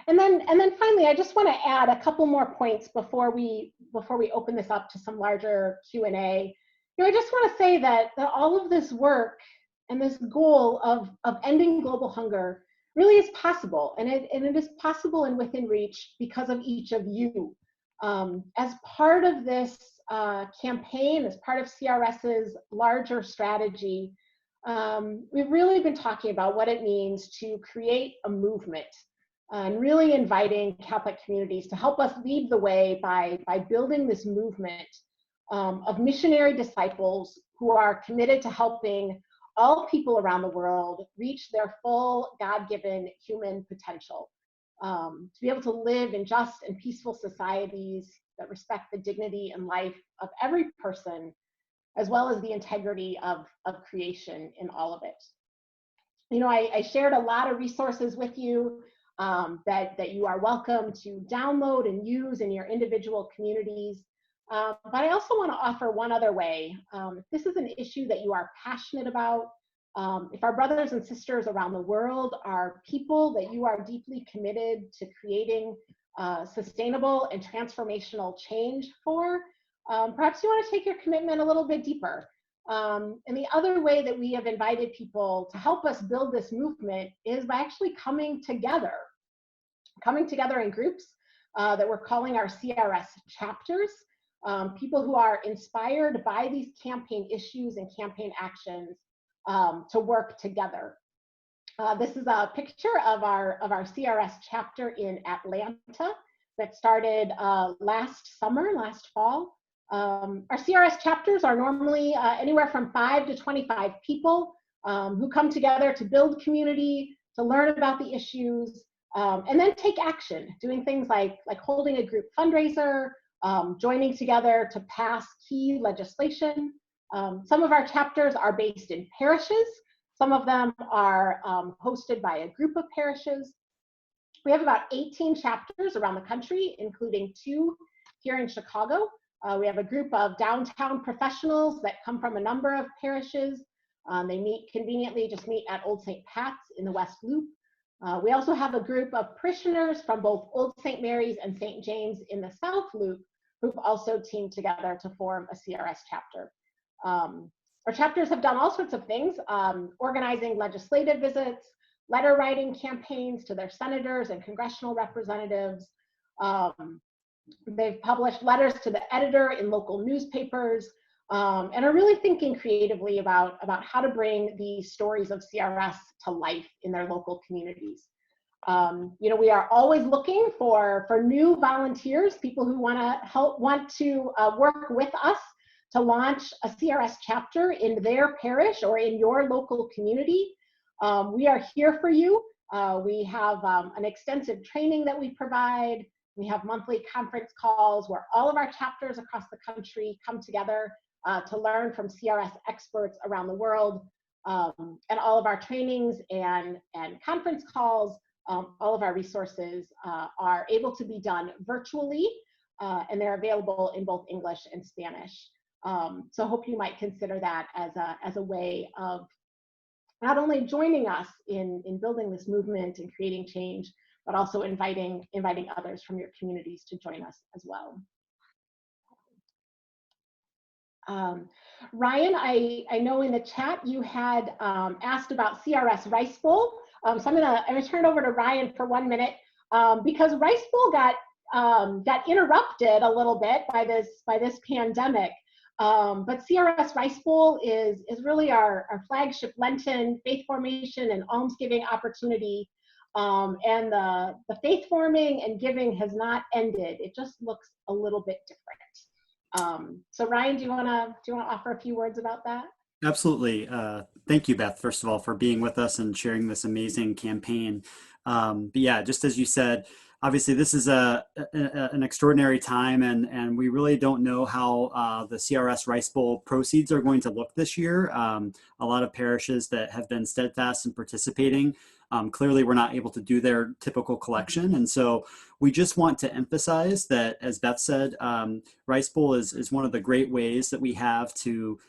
And then finally, I just want to add a couple more points before we open this up to some larger Q&A. I just want to say that all of this work and this goal of ending global hunger really is possible, and it is possible and within reach because of each of you. As part of this campaign as part of CRS's larger strategy, we've really been talking about what it means to create a movement and really inviting Catholic communities to help us lead the way by building this movement of missionary disciples who are committed to helping all people around the world reach their full God-given human potential, to be able to live in just and peaceful societies that respect the dignity and life of every person, as well as the integrity of creation in all of it. You know, I shared a lot of resources with you that you are welcome to download and use in your individual communities. But I also want to offer one other way. If this is an issue that you are passionate about, if our brothers and sisters around the world are people that you are deeply committed to creating sustainable and transformational change for, perhaps you want to take your commitment a little bit deeper. And the other way that we have invited people to help us build this movement is by actually coming together in groups that we're calling our CRS chapters, people who are inspired by these campaign issues and campaign actions to work together. This is a picture of our CRS chapter in Atlanta that started last fall. Our CRS chapters are normally anywhere from 5 to 25 people who come together to build community, to learn about the issues, and then take action, doing things like holding a group fundraiser, joining together to pass key legislation. Some of our chapters are based in parishes. Some of them are hosted by a group of parishes. We have about 18 chapters around the country, including 2 here in Chicago. We have a group of downtown professionals that come from a number of parishes. They meet conveniently, just meet at Old St. Pat's in the West Loop. We also have a group of parishioners from both Old St. Mary's and St. James in the South Loop who've also teamed together to form a CRS chapter. Our chapters have done all sorts of things, organizing legislative visits, letter writing campaigns to their senators and congressional representatives. They've published letters to the editor in local newspapers, and are really thinking creatively about how to bring the stories of CRS to life in their local communities. You know, we are always looking for new volunteers, people who want to work with us to launch a CRS chapter in their parish or in your local community. We are here for you. We have an extensive training that we provide. We have monthly conference calls where all of our chapters across the country come together to learn from CRS experts around the world. And all of our trainings and conference calls, all of our resources are able to be done virtually, and they're available in both English and Spanish. So I hope you might consider that as a way of not only joining us in building this movement and creating change, but also inviting others from your communities to join us as well. Ryan, I know in the chat you had asked about CRS Rice Bowl. So I'm gonna turn it over to Ryan for 1 minute because Rice Bowl got interrupted a little bit by this pandemic. But CRS Rice Bowl is really our flagship Lenten faith formation and almsgiving opportunity. And the faith forming and giving has not ended. It just looks a little bit different. So Ryan, do you wanna offer a few words about that? Absolutely. Thank you, Beth, first of all, for being with us and sharing this amazing campaign. But yeah, just as you said, obviously this is an extraordinary time, and we really don't know how the CRS Rice Bowl proceeds are going to look this year. A lot of parishes that have been steadfast in participating clearly were not able to do their typical collection. And so we just want to emphasize that, as Beth said, Rice Bowl is one of the great ways that we have to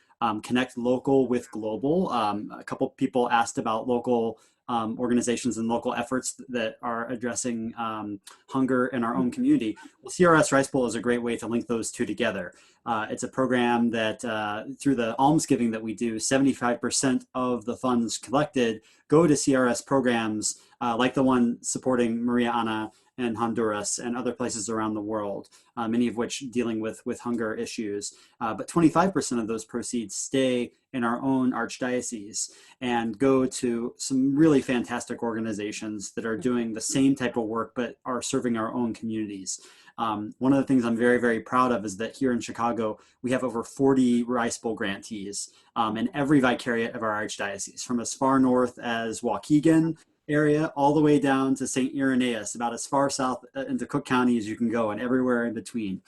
connect local with global. A couple people asked about local organizations and local efforts that are addressing hunger in our own community. Well, CRS Rice Bowl is a great way to link those two together. It's a program that through the almsgiving that we do, 75% of the funds collected go to CRS programs like the one supporting Maria Ana and Honduras and other places around the world, many of which dealing with hunger issues. But 25% of those proceeds stay in our own archdiocese and go to some really fantastic organizations that are doing the same type of work but are serving our own communities. One of the things I'm very, very proud of is that here in Chicago, we have over 40 Rice Bowl grantees in every vicariate of our archdiocese, from as far north as Waukegan area all the way down to St. Irenaeus, about as far south into Cook County as you can go, and everywhere in between.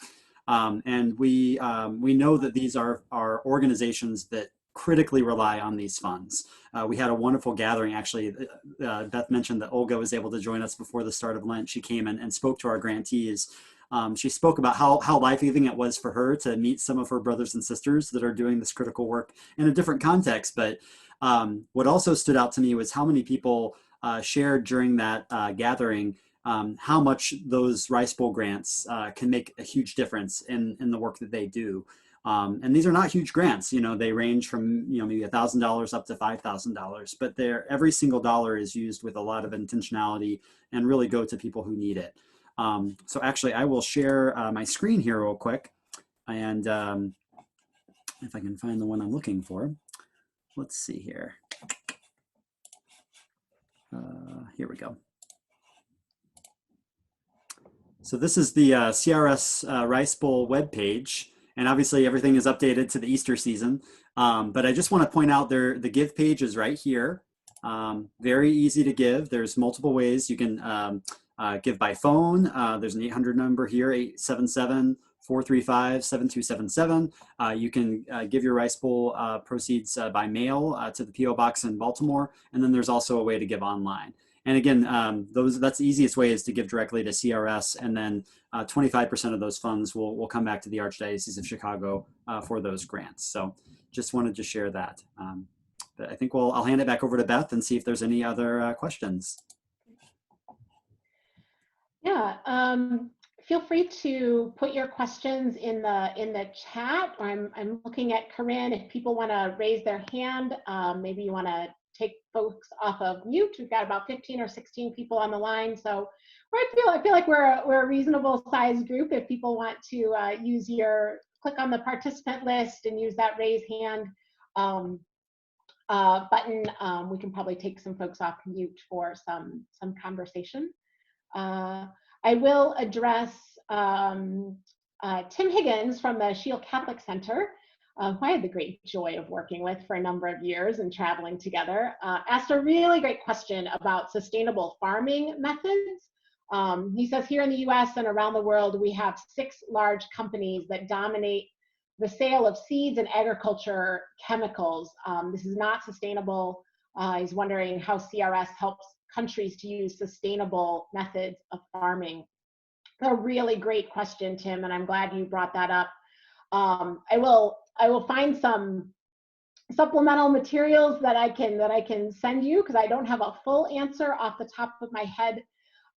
And we know that these are organizations that critically rely on these funds. We had a wonderful gathering, actually. Beth mentioned that Olga was able to join us before the start of Lent. She came and spoke to our grantees. She spoke about how life-giving it was for her to meet some of her brothers and sisters that are doing this critical work in a different context. But what also stood out to me was how many people shared during that gathering how much those Rice Bowl grants can make a huge difference in the work that they do. And these are not huge grants. They range from maybe $1,000 up to $5,000, but every single dollar is used with a lot of intentionality and really go to people who need it. So actually, I will share my screen here real quick, and if I can find the one I'm looking for. Let's see here. Here we go. So this is the CRS Rice Bowl webpage, and obviously everything is updated to the Easter season. But I just want to point out the give page is right here. Very easy to give. There's multiple ways you can give by phone. There's an 800 number here, 877-435-7277. You can give your Rice Bowl proceeds by mail to the P.O. Box in Baltimore. And then there's also a way to give online. And again, that's the easiest way is to give directly to CRS, and then 25% of those funds will come back to the Archdiocese of Chicago for those grants. So just wanted to share that. But I think I'll hand it back over to Beth and see if there's any other questions. Yeah, feel free to put your questions in the chat. I'm looking at Corinne. If people want to raise their hand, maybe you want to take folks off of mute. We've got about 15 or 16 people on the line, so I feel like we're a reasonable sized group. If people want to click on the participant list and use that raise hand button, we can probably take some folks off mute for some conversation. I will address Tim Higgins from the Shield Catholic Center, who I had the great joy of working with for a number of years and traveling together, asked a really great question about sustainable farming methods. He says, here in the US and around the world, we have 6 large companies that dominate the sale of seeds and agriculture chemicals. This is not sustainable. He's wondering how CRS helps countries to use sustainable methods of farming. A really great question, Tim, and I'm glad you brought that up. I will find some supplemental materials that I can send you, because I don't have a full answer off the top of my head.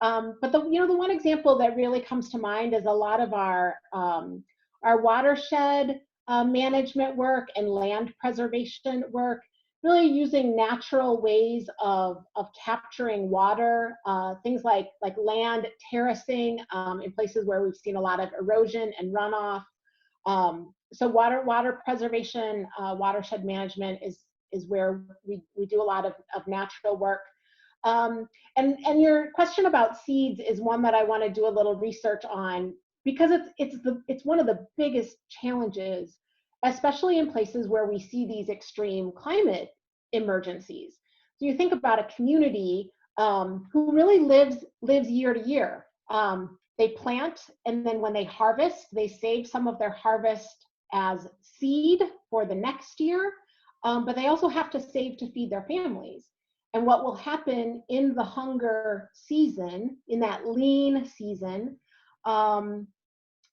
But the one example that really comes to mind is a lot of our watershed management work and land preservation work, really using natural ways of capturing water, things like land terracing in places where we've seen a lot of erosion and runoff. So water preservation, watershed management is where we do a lot of natural work. And your question about seeds is one that I want to do a little research on, because it's one of the biggest challenges, especially in places where we see these extreme climate emergencies. So you think about a community who really lives year to year. They plant, and then when they harvest, they save some of their harvest as seed for the next year, but they also have to save to feed their families. And what will happen in the hunger season, in that lean season,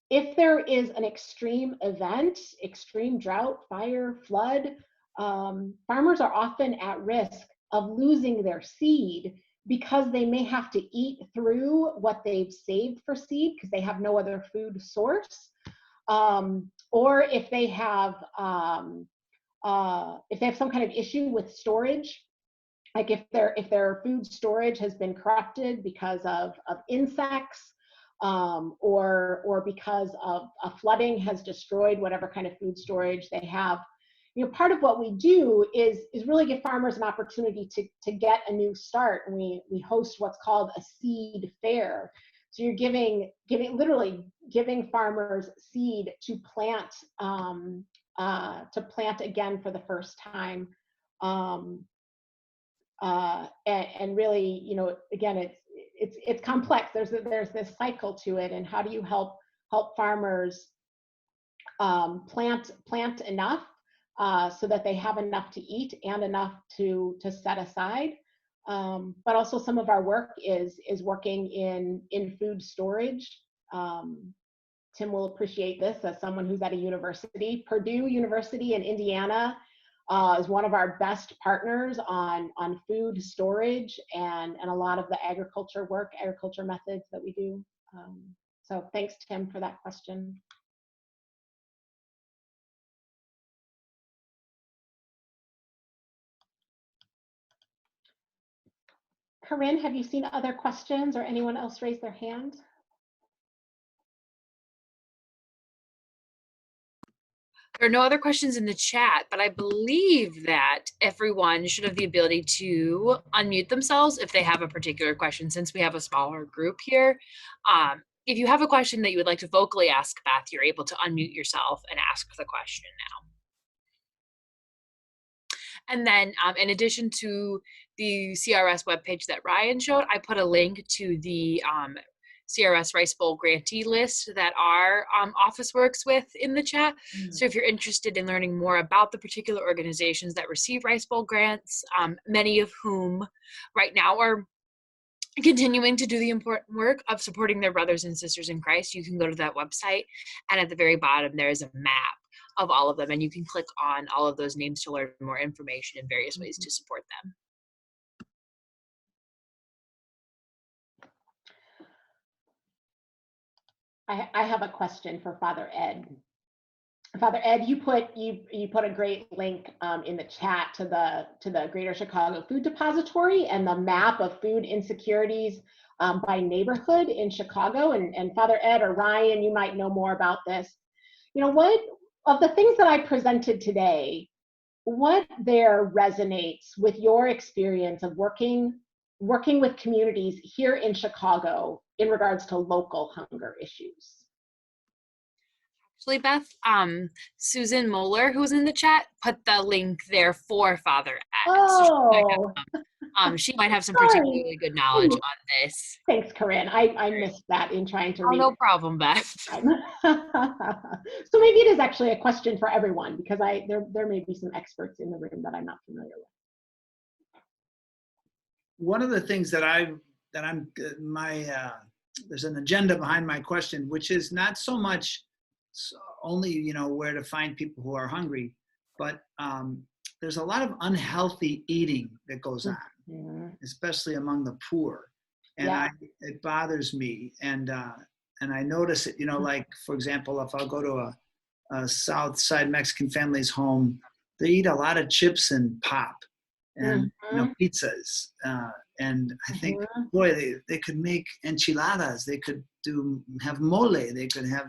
if there is an extreme event, extreme drought, fire, flood, farmers are often at risk of losing their seed, because they may have to eat through what they've saved for seed because they have no other food source, or if they have some kind of issue with storage, like if their food storage has been corrupted because of insects, or because of a flooding has destroyed whatever kind of food storage they have. Part of what we do is really give farmers an opportunity to get a new start. And we host what's called a seed fair. So you're literally giving farmers seed to plant again for the first time. And really, again, it's complex. There's this cycle to it, and how do you help farmers plant enough so that they have enough to eat and enough to set aside. But also some of our work is working in food storage. Tim will appreciate this as someone who's at a university. Purdue University in Indiana is one of our best partners on food storage and a lot of the agriculture methods that we do. So thanks, Tim, for that question. Corinne, have you seen other questions or anyone else raise their hand? There are no other questions in the chat, but I believe that everyone should have the ability to unmute themselves if they have a particular question, since we have a smaller group here. If you have a question that you would like to vocally ask Beth, you're able to unmute yourself and ask the question now. And then in addition to the CRS webpage that Ryan showed, I put a link to the CRS Rice Bowl grantee list that our office works with in the chat. So if you're interested in learning more about the particular organizations that receive Rice Bowl grants, many of whom right now are continuing to do the important work of supporting their brothers and sisters in Christ, you can go to that website, and at the very bottom there is a map of all of them, and you can click on all of those names to learn more information and various ways to support them. I have a question for Father Ed. Father Ed, you put a great link in the chat to the Greater Chicago Food Depository and the map of food insecurities by neighborhood in Chicago. And Father Ed or Ryan, you might know more about this. What of the things that I presented today, what there resonates with your experience of working with communities here in Chicago in regards to local hunger issues? Actually, Beth, Susan Moeller, who's in the chat, put the link there for Father Ed. Oh. So she might have some particularly good knowledge on this. Thanks, Corinne. I missed that in trying to read. No problem, Beth. So maybe it is actually a question for everyone, because there may be some experts in the room that I'm not familiar with. One of the things that there's an agenda behind my question, which is not so much only where to find people who are hungry, but there's a lot of unhealthy eating that goes on, especially among the poor, and it bothers me, and I notice it. Like, for example, if I'll go to a South Side Mexican family's home, they eat a lot of chips and pop, and pizzas, and I think, boy, they could make enchiladas, they could have mole, they could have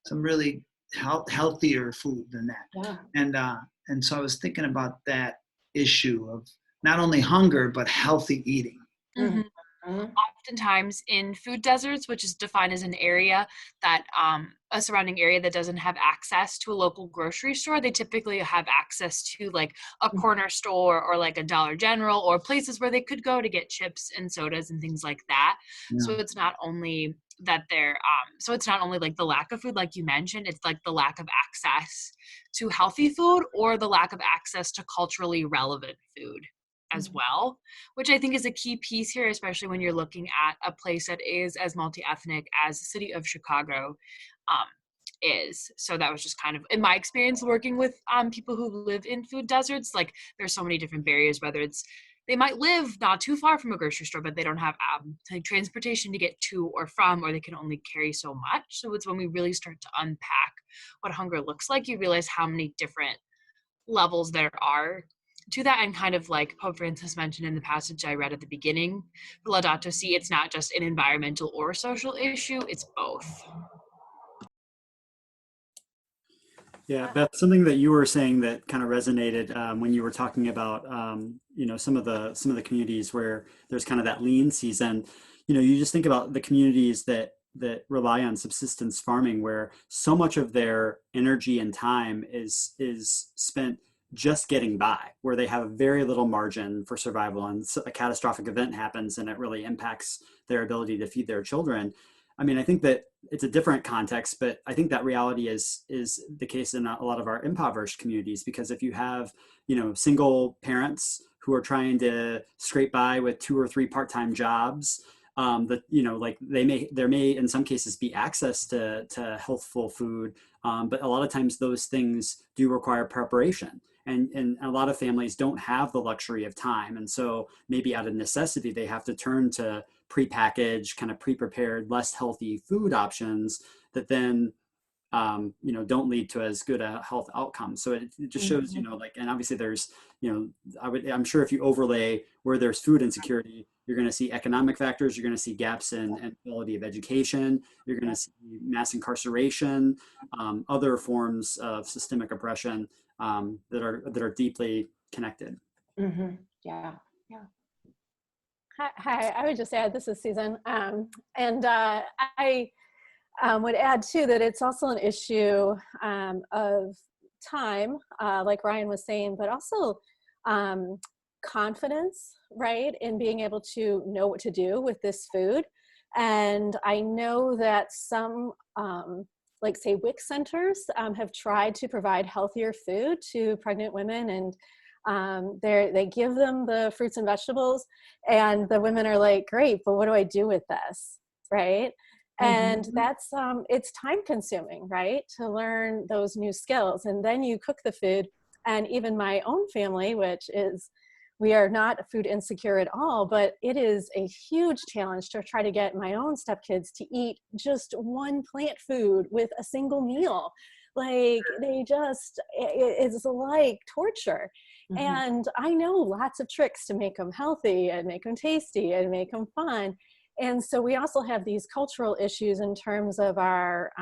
some really healthier food than that. And so I was thinking about that issue of not only hunger but healthy eating. Oftentimes in food deserts, which is defined as an area that a surrounding area that doesn't have access to a local grocery store, they typically have access to like a corner store or like a Dollar General or places where they could go to get chips and sodas and things like that. So it's not only that so it's not only like the lack of food, like you mentioned, it's like the lack of access to healthy food or the lack of access to culturally relevant food as well, which I think is a key piece here, especially when you're looking at a place that is as multi-ethnic as the city of Chicago is. So that was just kind of, in my experience working with people who live in food deserts, like there's so many different barriers, whether it's they might live not too far from a grocery store, but they don't have like transportation to get to or from, or they can only carry so much. So it's when we really start to unpack what hunger looks like, you realize how many different levels there are to that, and kind of like Pope Francis mentioned in the passage I read at the beginning, Laudato Si, it's not just an environmental or social issue, it's both. Yeah, Beth, something that you were saying that kind of resonated when you were talking about some of the communities where there's kind of that lean season. You just think about the communities that rely on subsistence farming, where so much of their energy and time is spent just getting by, where they have very little margin for survival, and so a catastrophic event happens and it really impacts their ability to feed their children. I mean, I think that it's a different context, but I think that reality is the case in a lot of our impoverished communities, because if you have, single parents who are trying to scrape by with 2 or 3 part-time jobs, that, like there may in some cases be access to healthful food, but a lot of times those things do require preparation. And a lot of families don't have the luxury of time. And so maybe out of necessity, they have to turn to prepackaged, kind of pre-prepared, less healthy food options that then, don't lead to as good a health outcome. So it just shows, like, and obviously there's, I'm sure if you overlay where there's food insecurity, you're going to see economic factors, you're going to see gaps in quality of education, you're going to see mass incarceration, other forms of systemic oppression that are deeply connected. Mm-hmm. Yeah. Yeah. Hi, I would just add, this is Susan. And I would add too that it's also an issue of time, like Ryan was saying, but also confidence, right? In being able to know what to do with this food. And I know that some, like say WIC centers have tried to provide healthier food to pregnant women, and they give them the fruits and vegetables, and the women are like, great, but what do I do with this, right? And that's it's time consuming, right, to learn those new skills. And then you cook the food. And even my own family, which is, we are not food insecure at all, but it is a huge challenge to try to get my own stepkids to eat just one plant food with a single meal. Like it's like torture. And I know lots of tricks to make them healthy and make them tasty and make them fun. And so we also have these cultural issues in terms of our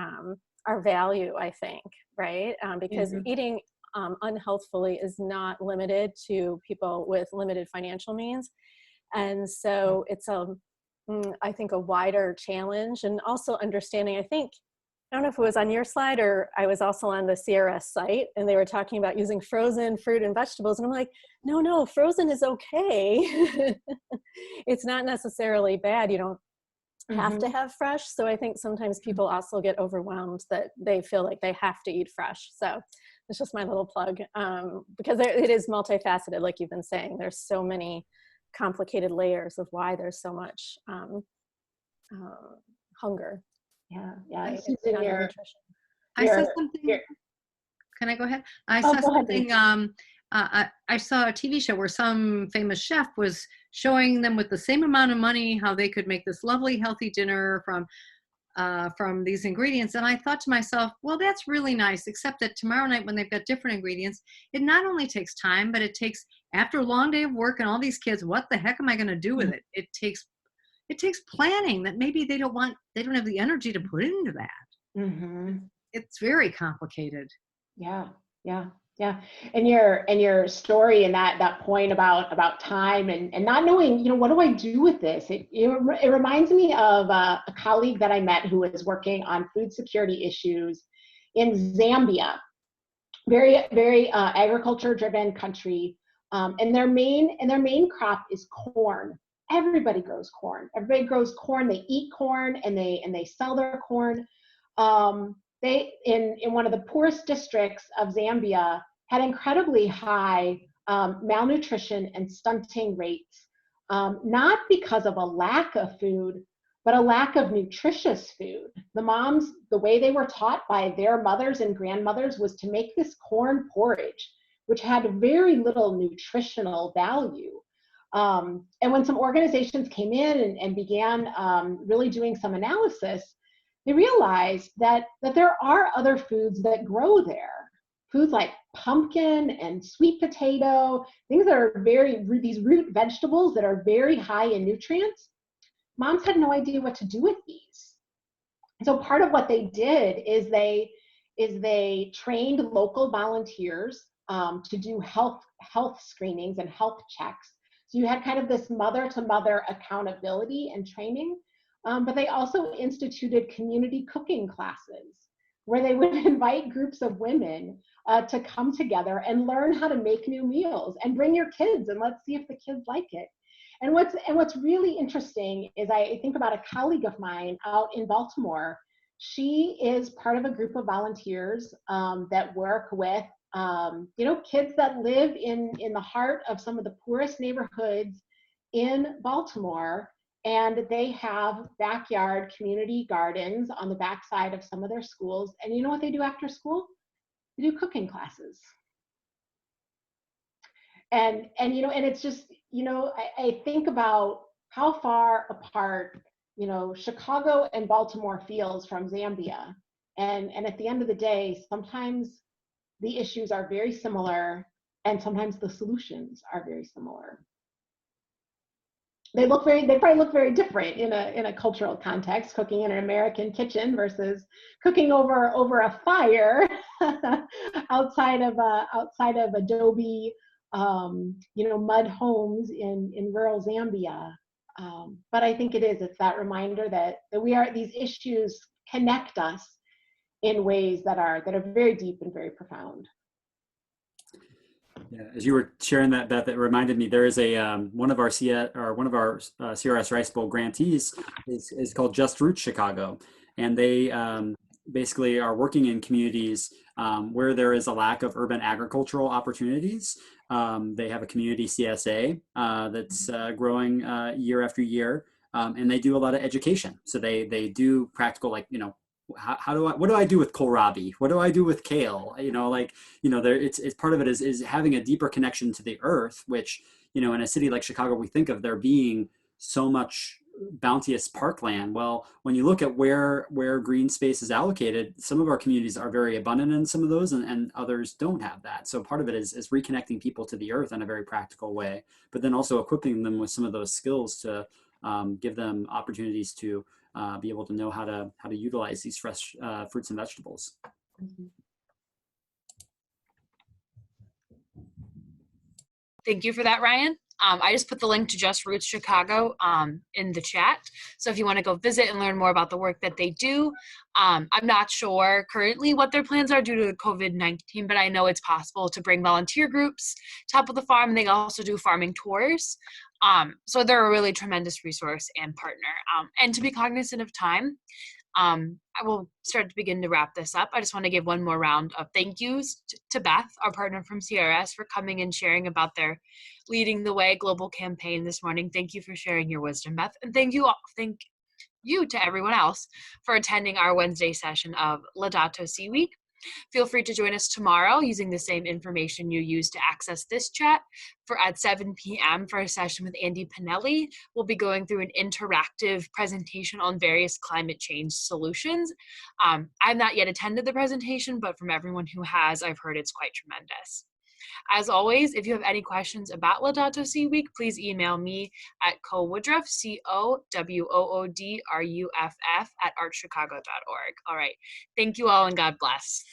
value, I think, right? Because eating unhealthfully is not limited to people with limited financial means. And so it's I think a wider challenge, and also understanding, I don't know if it was on your slide or I was also on the CRS site, and they were talking about using frozen fruit and vegetables. And I'm like, no, frozen is okay. It's not necessarily bad. You don't have to have fresh. So I think sometimes people also get overwhelmed that they feel like they have to eat fresh. So it's just my little plug, because it is multifaceted, like you've been saying. There's so many complicated layers of why there's so much hunger. Yeah. Right? Susan, I saw something. Can I go ahead? I saw something. I saw a TV show where some famous chef was showing them with the same amount of money how they could make this lovely, healthy dinner from these ingredients. And I thought to myself, well, that's really nice, except that tomorrow night when they've got different ingredients, it not only takes time, but it takes, after a long day of work and all these kids, what the heck am I going to do with it? It takes planning that maybe they don't have the energy to put into that. It's very complicated. Yeah. And your story and that point about time and not knowing, what do I do with this? It reminds me of a colleague that I met who was working on food security issues in Zambia, very, very agriculture driven country. And their main crop is corn. Everybody grows corn. They eat corn and they sell their corn. They in one of the poorest districts of Zambia had incredibly high malnutrition and stunting rates, not because of a lack of food, but a lack of nutritious food. The moms, the way they were taught by their mothers and grandmothers was to make this corn porridge, which had very little nutritional value. And when some organizations came in and began really doing some analysis, they realized that there are other foods that grow there. foods like pumpkin and sweet potato, things that are these root vegetables that are very high in nutrients. Moms had no idea what to do with these. So part of what they did is they trained local volunteers to do health screenings and health checks. So you had kind of this mother-to-mother accountability and training, but they also instituted community cooking classes where they would invite groups of women to come together and learn how to make new meals, and bring your kids and let's see if the kids like it. And what's really interesting is I think about a colleague of mine out in Baltimore. She is part of a group of volunteers that work with kids that live in the heart of some of the poorest neighborhoods in Baltimore. And they have backyard community gardens on the backside of some of their schools. And you know what they do after school? They do cooking classes. And it's just, I think about how far apart, Chicago and Baltimore feels from Zambia. And at the end of the day, sometimes the issues are very similar, and sometimes the solutions are very similar. They probably look very different in a cultural context, cooking in an American kitchen versus cooking over a fire outside of adobe mud homes in rural Zambia. But I think it's that reminder that these issues connect us in ways that are very deep and very profound. Yeah, as you were sharing that reminded me, there is one of our CRS Rice Bowl grantees is called Just Roots Chicago, and they basically are working in communities where there is a lack of urban agricultural opportunities. They have a community CSA that's growing year after year, and they do a lot of education. So they do practical, like, what do I do with kohlrabi? What do I do with kale? It's part of it is having a deeper connection to the earth, which, in a city like Chicago, we think of there being so much bounteous parkland. Well, when you look at where green space is allocated, some of our communities are very abundant in some of those, and others don't have that. So part of it is reconnecting people to the earth in a very practical way, but then also equipping them with some of those skills to give them opportunities to be able to know how to utilize these fresh fruits and vegetables. Thank you for that, Ryan. I just put the link to Just Roots Chicago in the chat. So if you want to go visit and learn more about the work that they do, I'm not sure currently what their plans are due to COVID-19, but I know it's possible to bring volunteer groups top of the farm. They also do farming tours. So they're a really tremendous resource and partner. And to be cognizant of time, I will start to begin to wrap this up. I just want to give one more round of thank yous to Beth, our partner from CRS, for coming and sharing about their Leading the Way global campaign this morning. Thank you for sharing your wisdom, Beth. And thank you to everyone else for attending our Wednesday session of Laudato Si Week. Feel free to join us tomorrow using the same information you used to access this chat at 7 p.m. for a session with Andy Pinelli. We'll be going through an interactive presentation on various climate change solutions. I've not yet attended the presentation, but from everyone who has, I've heard it's quite tremendous. As always, if you have any questions about Laudato Si Week, please email me at cowoodruff, COWOODRUFF @archchicago.org. All right. Thank you all, and God bless.